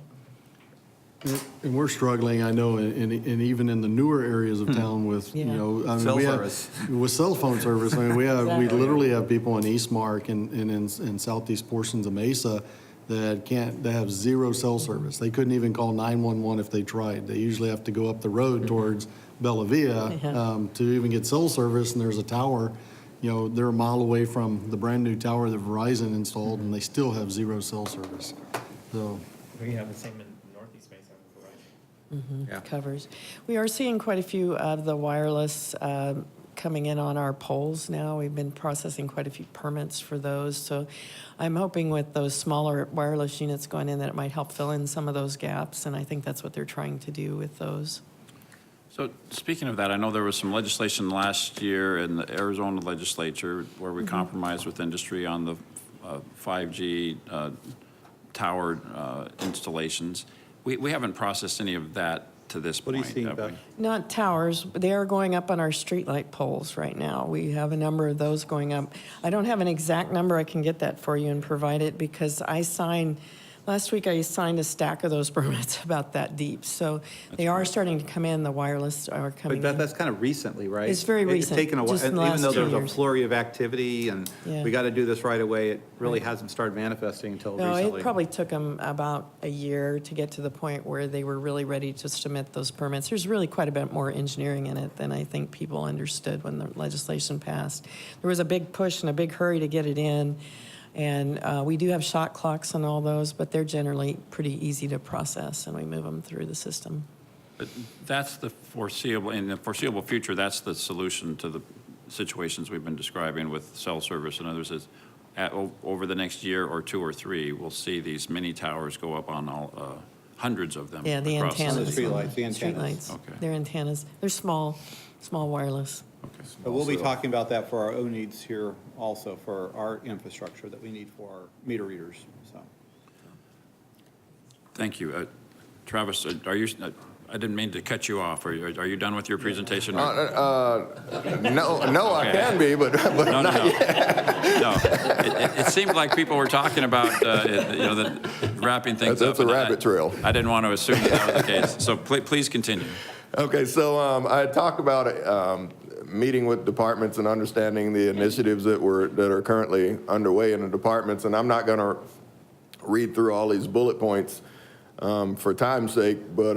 And we're struggling, I know, and even in the newer areas of town with, Yeah. Cell we have, service. with cell phone service. I mean, we Exactly. literally have people in Eastmark and in southeast portions of Mesa that have zero cell service. They couldn't even call 911 if they tried. They usually have to go up the road towards Bella Via to even get cell service, and there's a tower. They're a mile away from the brand-new tower that Verizon installed, and they still have zero cell service. So. We have the same in Northeast Mesa with Verizon. Yeah. Covers. We are seeing quite a few of the wireless coming in on our poles now. We've been processing quite a few permits for those. So I'm hoping with those smaller wireless units going in that it might help fill in some of those gaps. And I think that's what they're trying to do with those. So speaking of that, I know there was some legislation last year in the Arizona legislature where we compromised with industry on the 5G tower installations. We haven't processed any of that to this What are you point, seeing, have we? Beth? Not towers, they are going up on our streetlight poles right now. We have a number of those going up. I don't have an exact number, I can get that for you and provide it, because last week I signed a stack of those permits about that deep. So they are starting to come in, the wireless are coming But Beth, in. that's kind of recently, right? It's very recent, taken a while, just in the even last though 2 there's a years. flurry of activity and Yeah. we got to do this right away, it really hasn't started manifesting until No, recently. it probably took them about a year to get to the point where they were really ready to submit those permits. There's really quite a bit more engineering in it than I think people understood when the legislation passed. There was a big push and a big hurry to get it in. And we do have shot clocks on all those, but they're generally pretty easy to process, and we move them through the system. But that's in the foreseeable future, that's the solution to the situations we've been describing with cell service and others is over the next year or 2 or 3, we'll see these mini towers go up on all, hundreds of them. Yeah, the across antennas. The streetlights, the antennas. Streetlights. Okay. They're antennas. They're small wireless. But we'll be talking about that for our own needs here also, for our infrastructure that we need for our meter readers, so. Thank you. Travis, are you, I didn't mean to cut you off. Are you done with your presentation? No, I can be, but No, not no. yet. No, it seemed like people were talking about, wrapping things up. That's a rabbit trail. I didn't want to assume that was the case. So please continue. Okay, so I had talked about meeting with departments and understanding the initiatives that are currently underway in the departments, and I'm not going to read through all these bullet points for time's sake, but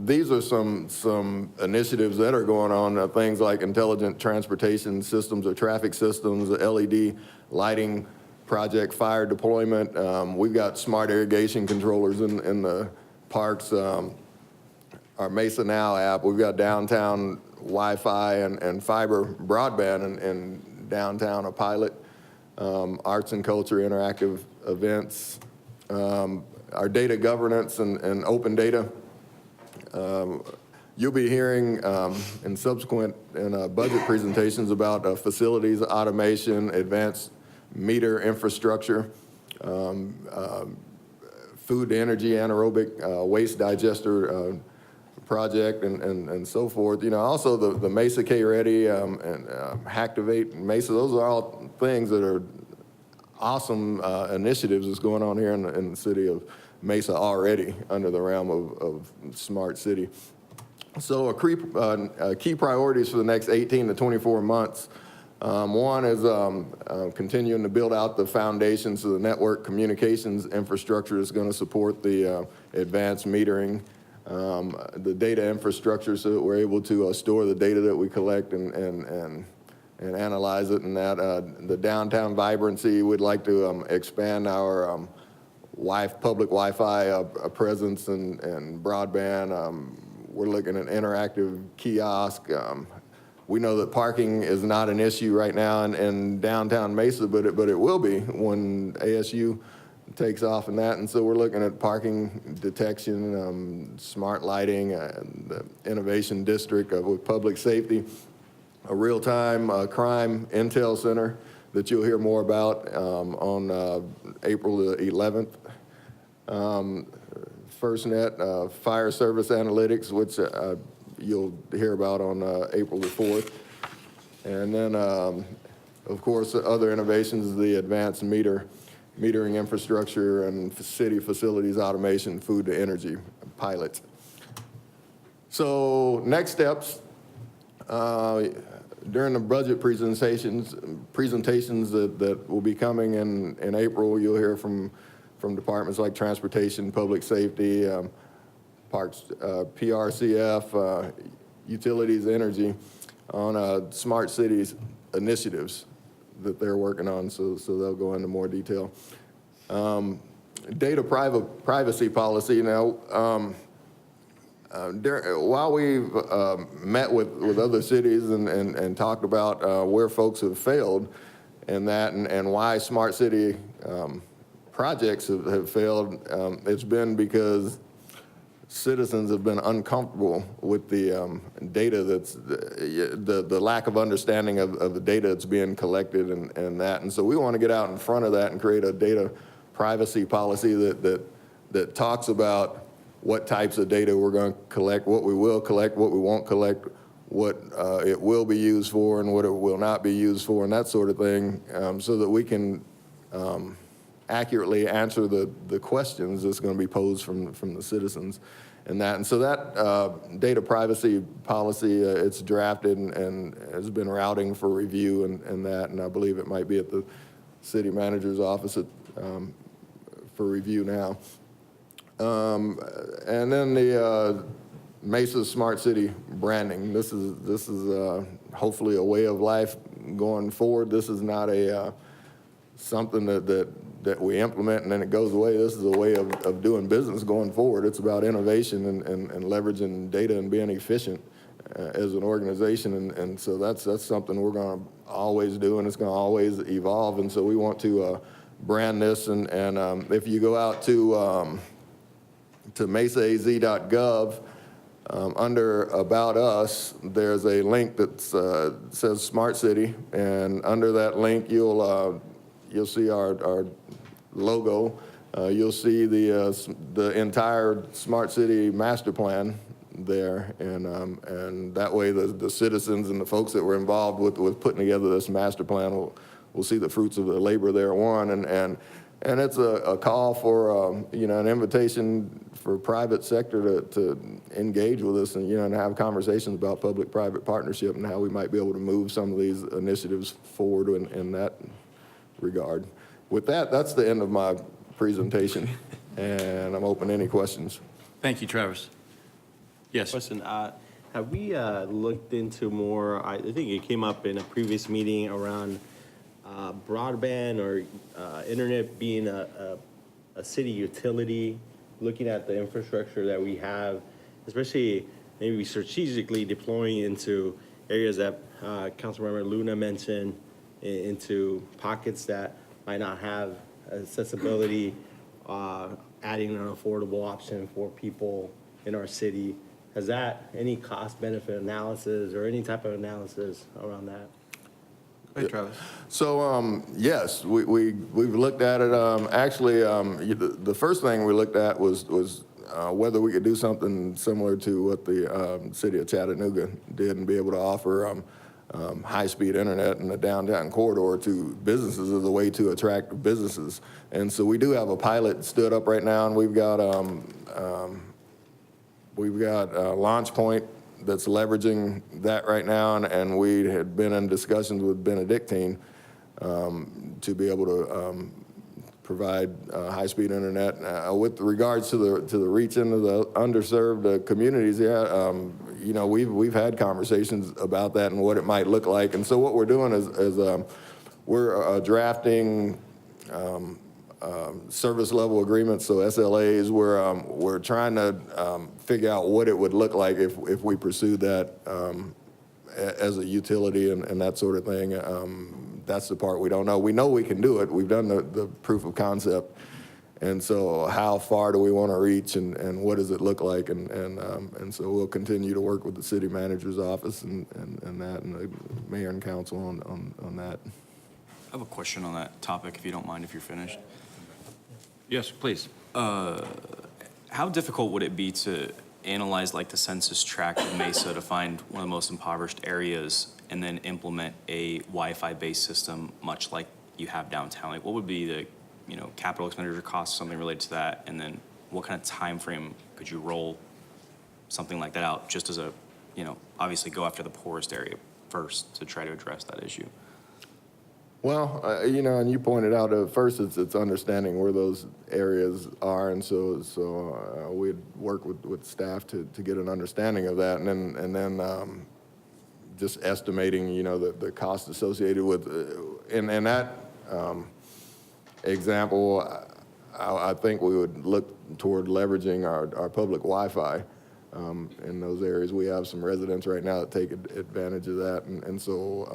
these are some initiatives that are going on, things like intelligent transportation systems or traffic systems, LED lighting project, fire deployment. We've got smart irrigation controllers in the parks. Our Mesa Now app, we've got downtown Wi-Fi and fiber broadband in downtown, a pilot, arts and culture interactive events, our data governance and open data. You'll be hearing in subsequent budget presentations about facilities automation, advanced meter infrastructure, food to energy anaerobic waste digester project and so forth. Also the Mesa K-Ready and Hacktivate Mesa, those are all things that are awesome initiatives that's going on here in the city of Mesa already under the realm of smart city. So key priorities for the next 18 to 24 months. One is continuing to build out the foundations of the network communications infrastructure that's going to support the advanced metering, the data infrastructure so that we're able to store the data that we collect and analyze it, and that the downtown vibrancy, we'd like to expand our public Wi-Fi presence and broadband. We're looking at interactive kiosk. We know that parking is not an issue right now in downtown Mesa, but it will be when ASU takes off in that. And so we're looking at parking detection, smart lighting, the innovation district with public safety, a real-time crime intel center that you'll hear more about on April the 11th. FirstNet fire service analytics, which you'll hear about on April the 4th. And then, of course, other innovations, the advanced metering infrastructure and city facilities automation, food to energy pilots. So next steps, during the budget presentations that will be coming in April, you'll hear from departments like transportation, public safety, parks, PRCF, utilities, energy, on smart cities initiatives that they're working on, so they'll go into more detail. Data privacy policy. Now, while we've met with other cities and talked about where folks have failed in that and why smart city projects have failed, it's been because citizens have been uncomfortable with the data that's, the lack of understanding of the data that's being collected and that. And so we want to get out in front of that and create a data privacy policy that talks about what types of data we're going to collect, what we will collect, what we won't collect, what it will be used for and what it will not be used for, and that sort of thing, so that we can accurately answer the questions that's going to be posed from the citizens. And so that data privacy policy, it's drafted and has been routing for review and I believe it might be at the city manager's office for review now. And then the Mesa Smart City branding. This is hopefully a way of life going forward. This is not something that we implement and then it goes away. This is a way of doing business going forward. It's about innovation and leveraging data and being efficient as an organization. And so that's something we're going to always do, and it's going to always evolve. And so we want to brand this. And if you go out to mesaaz.gov, under About Us, there's a link that says Smart City, and under that link, you'll see our logo. You'll see the entire Smart City master plan there, and that way the citizens and the folks that were involved with putting together this master plan will see the fruits of the labor there. And it's a call for an invitation for private sector to engage with us and and have conversations about public-private partnership and how we might be able to move some of these initiatives forward in that regard. With that, that's the end of my presentation, and I'm open to any questions. Thank you, Travis. Yes. Question, have we looked into more, I think it came up in a previous meeting around broadband or internet being a city utility, looking at the infrastructure that we have, especially maybe strategically deploying into areas that Councilmember Luna mentioned, into pockets that might not have accessibility, adding an affordable option for people in our city. Has that any cost-benefit analysis or any type of analysis around that? Hey, Travis. So, yes, we've looked at it. Actually, the first thing we looked at was whether we could do something similar to what the city of Chattanooga did and be able to offer high-speed internet in the downtown corridor to businesses as a way to attract businesses. And so we do have a pilot stood up right now, and we've got Launch Point that's leveraging that right now, and we had been in discussions with Benedictine to be able to provide high-speed internet. With regards to the reach into the underserved communities, we've had conversations about that and what it might look like. And so what we're doing is we're drafting service level agreements, so SLAs. We're trying to figure out what it would look like if we pursue that as a utility and that sort of thing. That's the part we don't know. We know we can do it. We've done the proof of concept. And so how far do we want to reach and what does it look like? And so we'll continue to work with the city manager's office and that, and the mayor and council on that. I have a question on that topic, if you don't mind, if you're finished. Yes, please. How difficult would it be to analyze like the census tract of Mesa to find one of the most impoverished areas and then implement a Wi-Fi based system much like you have downtown? Like what would be the capital expenditure cost, something related to that, and then what kind of time frame could you roll something like that out, just as a, obviously go after the poorest area first to try to address that issue? Well, and you pointed out first it's understanding where those areas are, and so we'd work with staff to get an understanding of that, and then just estimating, the cost associated with, in that example, I think we would look toward leveraging our public Wi-Fi in those areas. We have some residents right now that take advantage of that, and so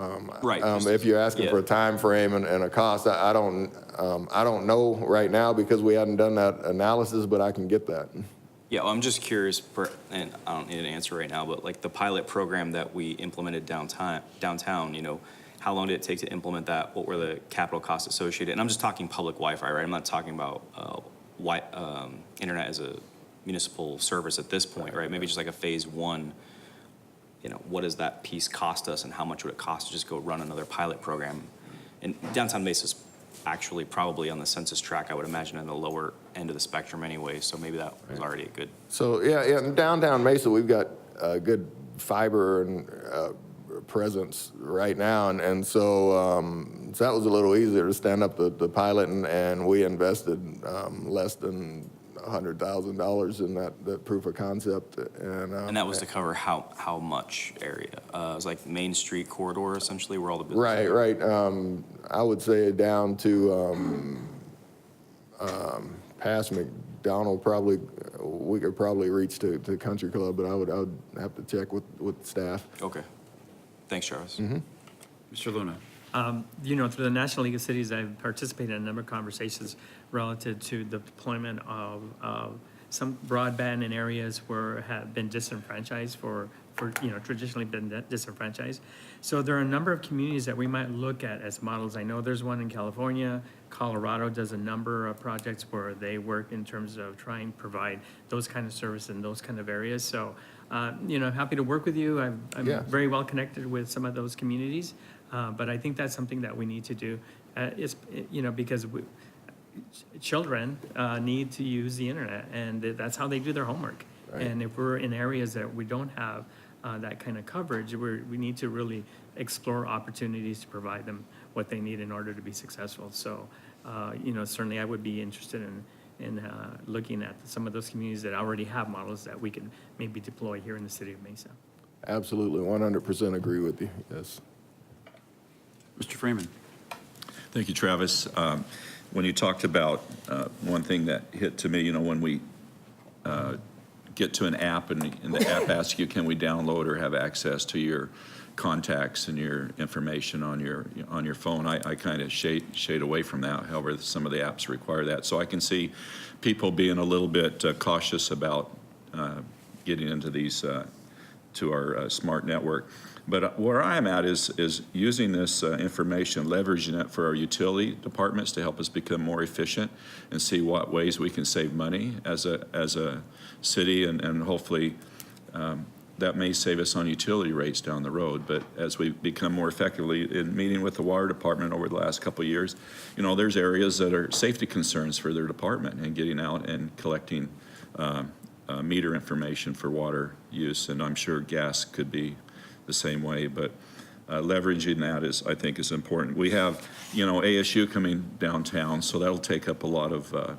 right. If you're asking for a time frame and a cost, I don't know right now because we hadn't done that analysis, but I can get that. Yeah, well, I'm just curious, and I don't need an answer right now, but like the pilot program that we implemented downtown, How long did it take to implement that? What were the capital costs associated? And I'm just talking public Wi-Fi, right? I'm not talking about internet as a municipal service at this point, right? Maybe just like a phase one, you know, what does that piece cost us and how much would it cost to just go run another pilot program? And downtown Mesa's actually probably on the census tract, I would imagine, in the lower end of the spectrum anyway, so maybe that was already a good. So, yeah, in downtown Mesa, we've got a good fiber and presence right now, and so, so that was a little easier to stand up the pilot, and we invested less than $100,000 in that proof of concept. And that was to cover how much area? It was like Main Street corridor, essentially, where all the businesses Right. I would say down to past McDonald, probably, we could probably reach to Country Club, but I would have to check with staff. Okay. Thanks, Travis. Mr. Luna. You know, through the National League of Cities, I've participated in a number of conversations relative to the deployment of some broadband in areas where have been disenfranchised for you know, traditionally been disenfranchised. So there are a number of communities that we might look at as models. I know there's one in California. Colorado does a number of projects where they work in terms of trying to provide those kind of service in those kind of areas. So, you know, I'm happy to work with you. I'm very well connected with some of those communities. But I think that's something that we need to do, you know, because children need to use the internet, and that's how they do their homework. Right. And if we're in areas that we don't have that kind of coverage, we need to really explore opportunities to provide them what they need in order to be successful. So, you know, certainly I would be interested in looking at some of those communities that already have models that we can maybe deploy here in the city of Mesa. Absolutely, 100% agree with you, yes. Mr. Freeman. Thank you, Travis. When you talked about one thing that hit to me, you know, when we get to an app and the app asks you, can we download or have access to your contacts and your information on your phone, I kind of shade away from that. However, some of the apps require that. So I can see people being a little bit cautious about getting into these, to our smart network. But where I'm at is using this information, leveraging it for our utility departments to help us become more efficient and see what ways we can save money as a city, and hopefully that may save us on utility rates down the road. But as we become more effectively in meeting with the water department over the last couple of years, you know, there's areas that are safety concerns for their department, and getting out and collecting meter information for water use, and I'm sure gas could be the same way, but leveraging that I think is important. We have, you know, ASU coming downtown, so that'll take up a lot of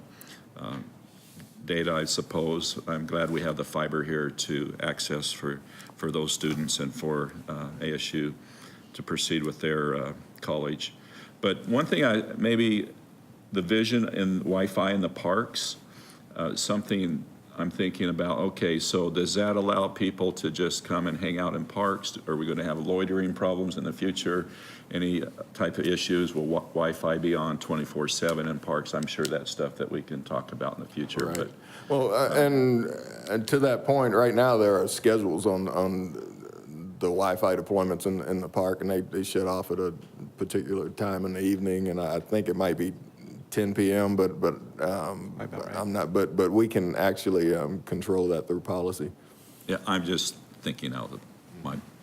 data, I suppose. I'm glad we have the fiber here to access for those students and for ASU to proceed with their college. But one thing, maybe the vision in Wi-Fi in the parks, something I'm thinking about, okay, so does that allow people to just come and hang out in parks? Are we going to have loitering problems in the future? Any type of issues? Will Wi-Fi be on 24/7 in parks? I'm sure that's stuff that we can talk about in the future. Right. But, well, and to that point, right now there are schedules on the Wi-Fi deployments in the park, and they shut off at a particular time in the evening, and I think it might be 10 p.m., but I'm not. But we can actually control that through policy. yeah, I'm just thinking out of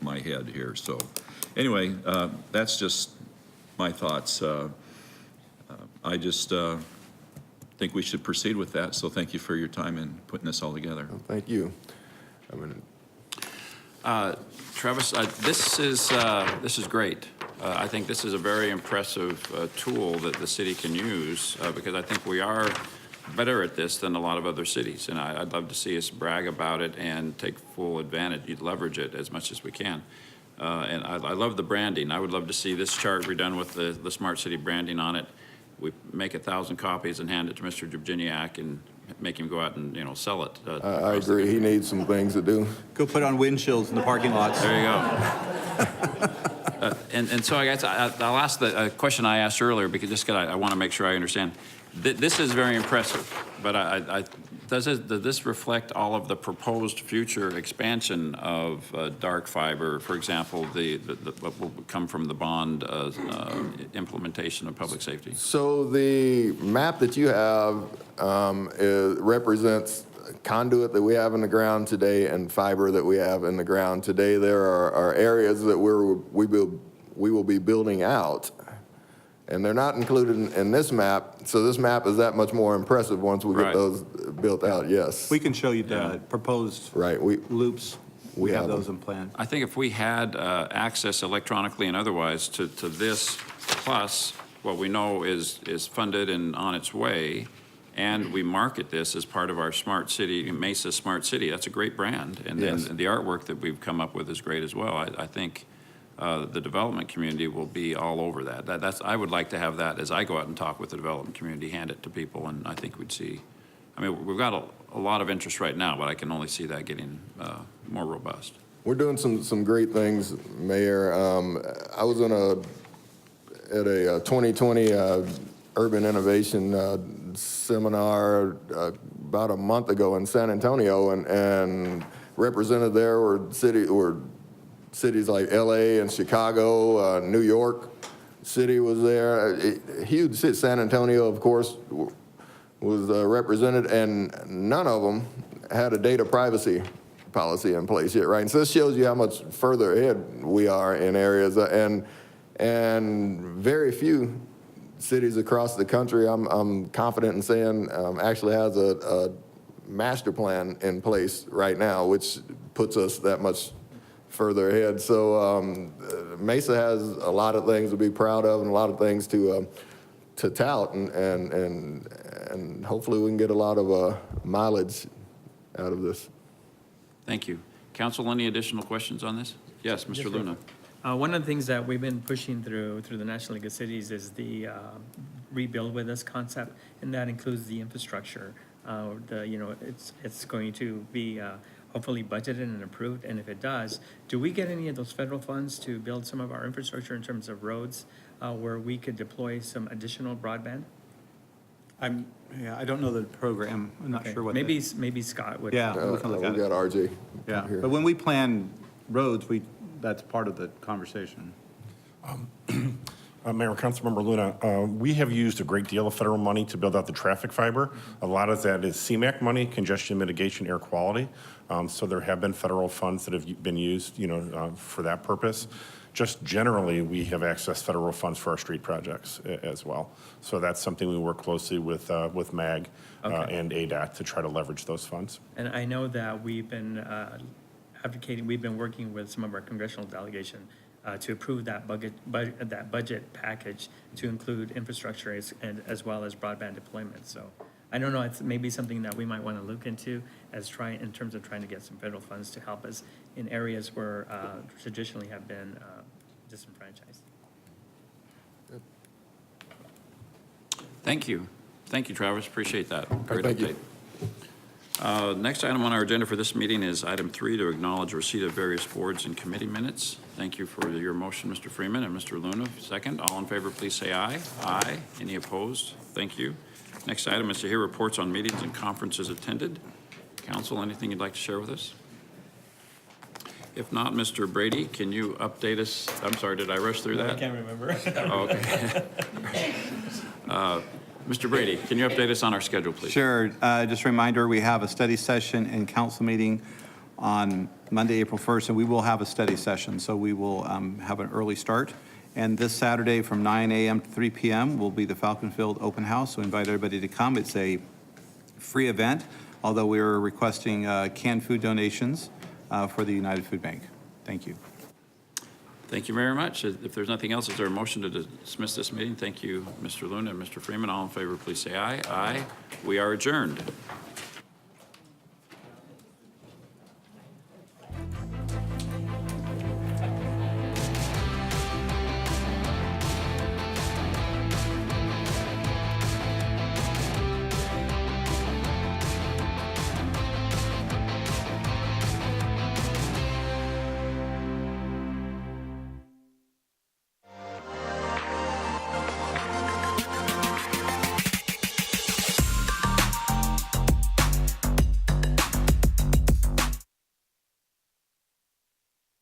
my head here. So, anyway, that's just my thoughts. I just think we should proceed with that. So, thank you for your time in putting this all together. Well, thank you. I mean, Travis, this is great. I think this is a very impressive tool that the city can use because I think we are better at this than a lot of other cities, and I'd love to see us brag about it and take full advantage, leverage it as much as we can. And I love the branding. I would love to see this chart redone with the Smart City branding on it. We make 1,000 copies and hand it to Mr. Jabjiniak and make him go out and, you know, sell it. I agree. He needs some things to do. Go put on windshields in the parking lots. There you go. And so I guess I'll ask the question I asked earlier because I want to make sure I understand. This is very impressive, but Does this reflect all of the proposed future expansion of dark fiber? For example, what will come from the bond implementation of public safety? So the map that you have represents conduit that we have in the ground today and fiber that we have in the ground today. There are areas that we will be building out, and they're not included in this map. So this map is that much more impressive once we get those built out, yes. We can show you the proposed loops. We have those in plan. I think if we had access electronically and otherwise to this, plus what we know is funded and on its way, and we market this as part of our smart city, Mesa Smart City, that's a great brand. And then the artwork that we've come up with is great as well. I think the development community will be all over that. I would like to have that as I go out and talk with the development community, hand it to people, and I think we'd see, I mean, we've got a lot of interest right now, but I can only see that getting more robust. We're doing some great things, Mayor. I was at a 2020 Urban Innovation Seminar about a month ago in San Antonio, and represented there were cities like LA and Chicago, New York City was there. A huge city. San Antonio, of course, was represented, and none of them had a data privacy policy in place yet, right? And so this shows you how much further ahead we are in areas, and very few cities across the country, I'm confident in saying, actually has a master plan in place right now, which puts us that much further ahead. So Mesa has a lot of things to be proud of and a lot of things to tout, and hopefully we can get a lot of mileage out of this. Thank you. Council, any additional questions on this? Yes, Mr. Luna. One of the things that we've been pushing through the National League of Cities is the Rebuild With Us concept, and that includes the infrastructure. It's going to be hopefully budgeted and approved, and if it does, do we get any of those federal funds to build some of our infrastructure in terms of roads where we could deploy some additional broadband? I don't know the program. I'm not sure what. Maybe Scott would. Yeah, we can look at it. We got RJ. Yeah, here. but when we plan roads, that's part of the conversation. Mayor, Councilmember Luna, we have used a great deal of federal money to build out the traffic fiber. A lot of that is CMAQ money, congestion mitigation, air quality. So there have been federal funds that have been used, for that purpose. Just generally, we have accessed federal funds for our street projects as well. So that's something we work closely with MAG and ADAT to try to leverage those funds. And I know that we've been advocating, we've been working with some of our congressional delegation to approve that budget package to include infrastructure as well as broadband deployment. So I don't know, it's maybe something that we might want to look into in terms of trying to get some federal funds to help us in areas where traditionally have been disenfranchised. Thank you. Thank you, Travis. Appreciate that. Great Thank update. Next item on our agenda for this meeting is item 3, to acknowledge receipt of various boards and committee minutes. Thank you for your motion, Mr. Freeman, and Mr. Luna, second. All in favor, please say aye. Aye. Any opposed? Thank you. Next item is to hear reports on meetings and conferences attended. Council, anything you'd like to share with us? If not, Mr. Brady, can you update us? I'm sorry, did I rush through that? I can't remember. Oh, okay. Mr. Brady, can you update us on our schedule, please? Sure. Just a reminder, we have a study session and council meeting on Monday, April 1st, and we will have a study session. So we will have an early start. And this Saturday from 9 a.m. to 3 p.m. will be the Falcon Field Open House. So invite everybody to come. It's a free event, although we are requesting canned food donations for the United Food Bank. Thank you. Thank you very much. If there's nothing else, is there a motion to dismiss this meeting? Thank you, Mr. Luna and Mr. Freeman. All in favor, please say aye. Aye. We are adjourned.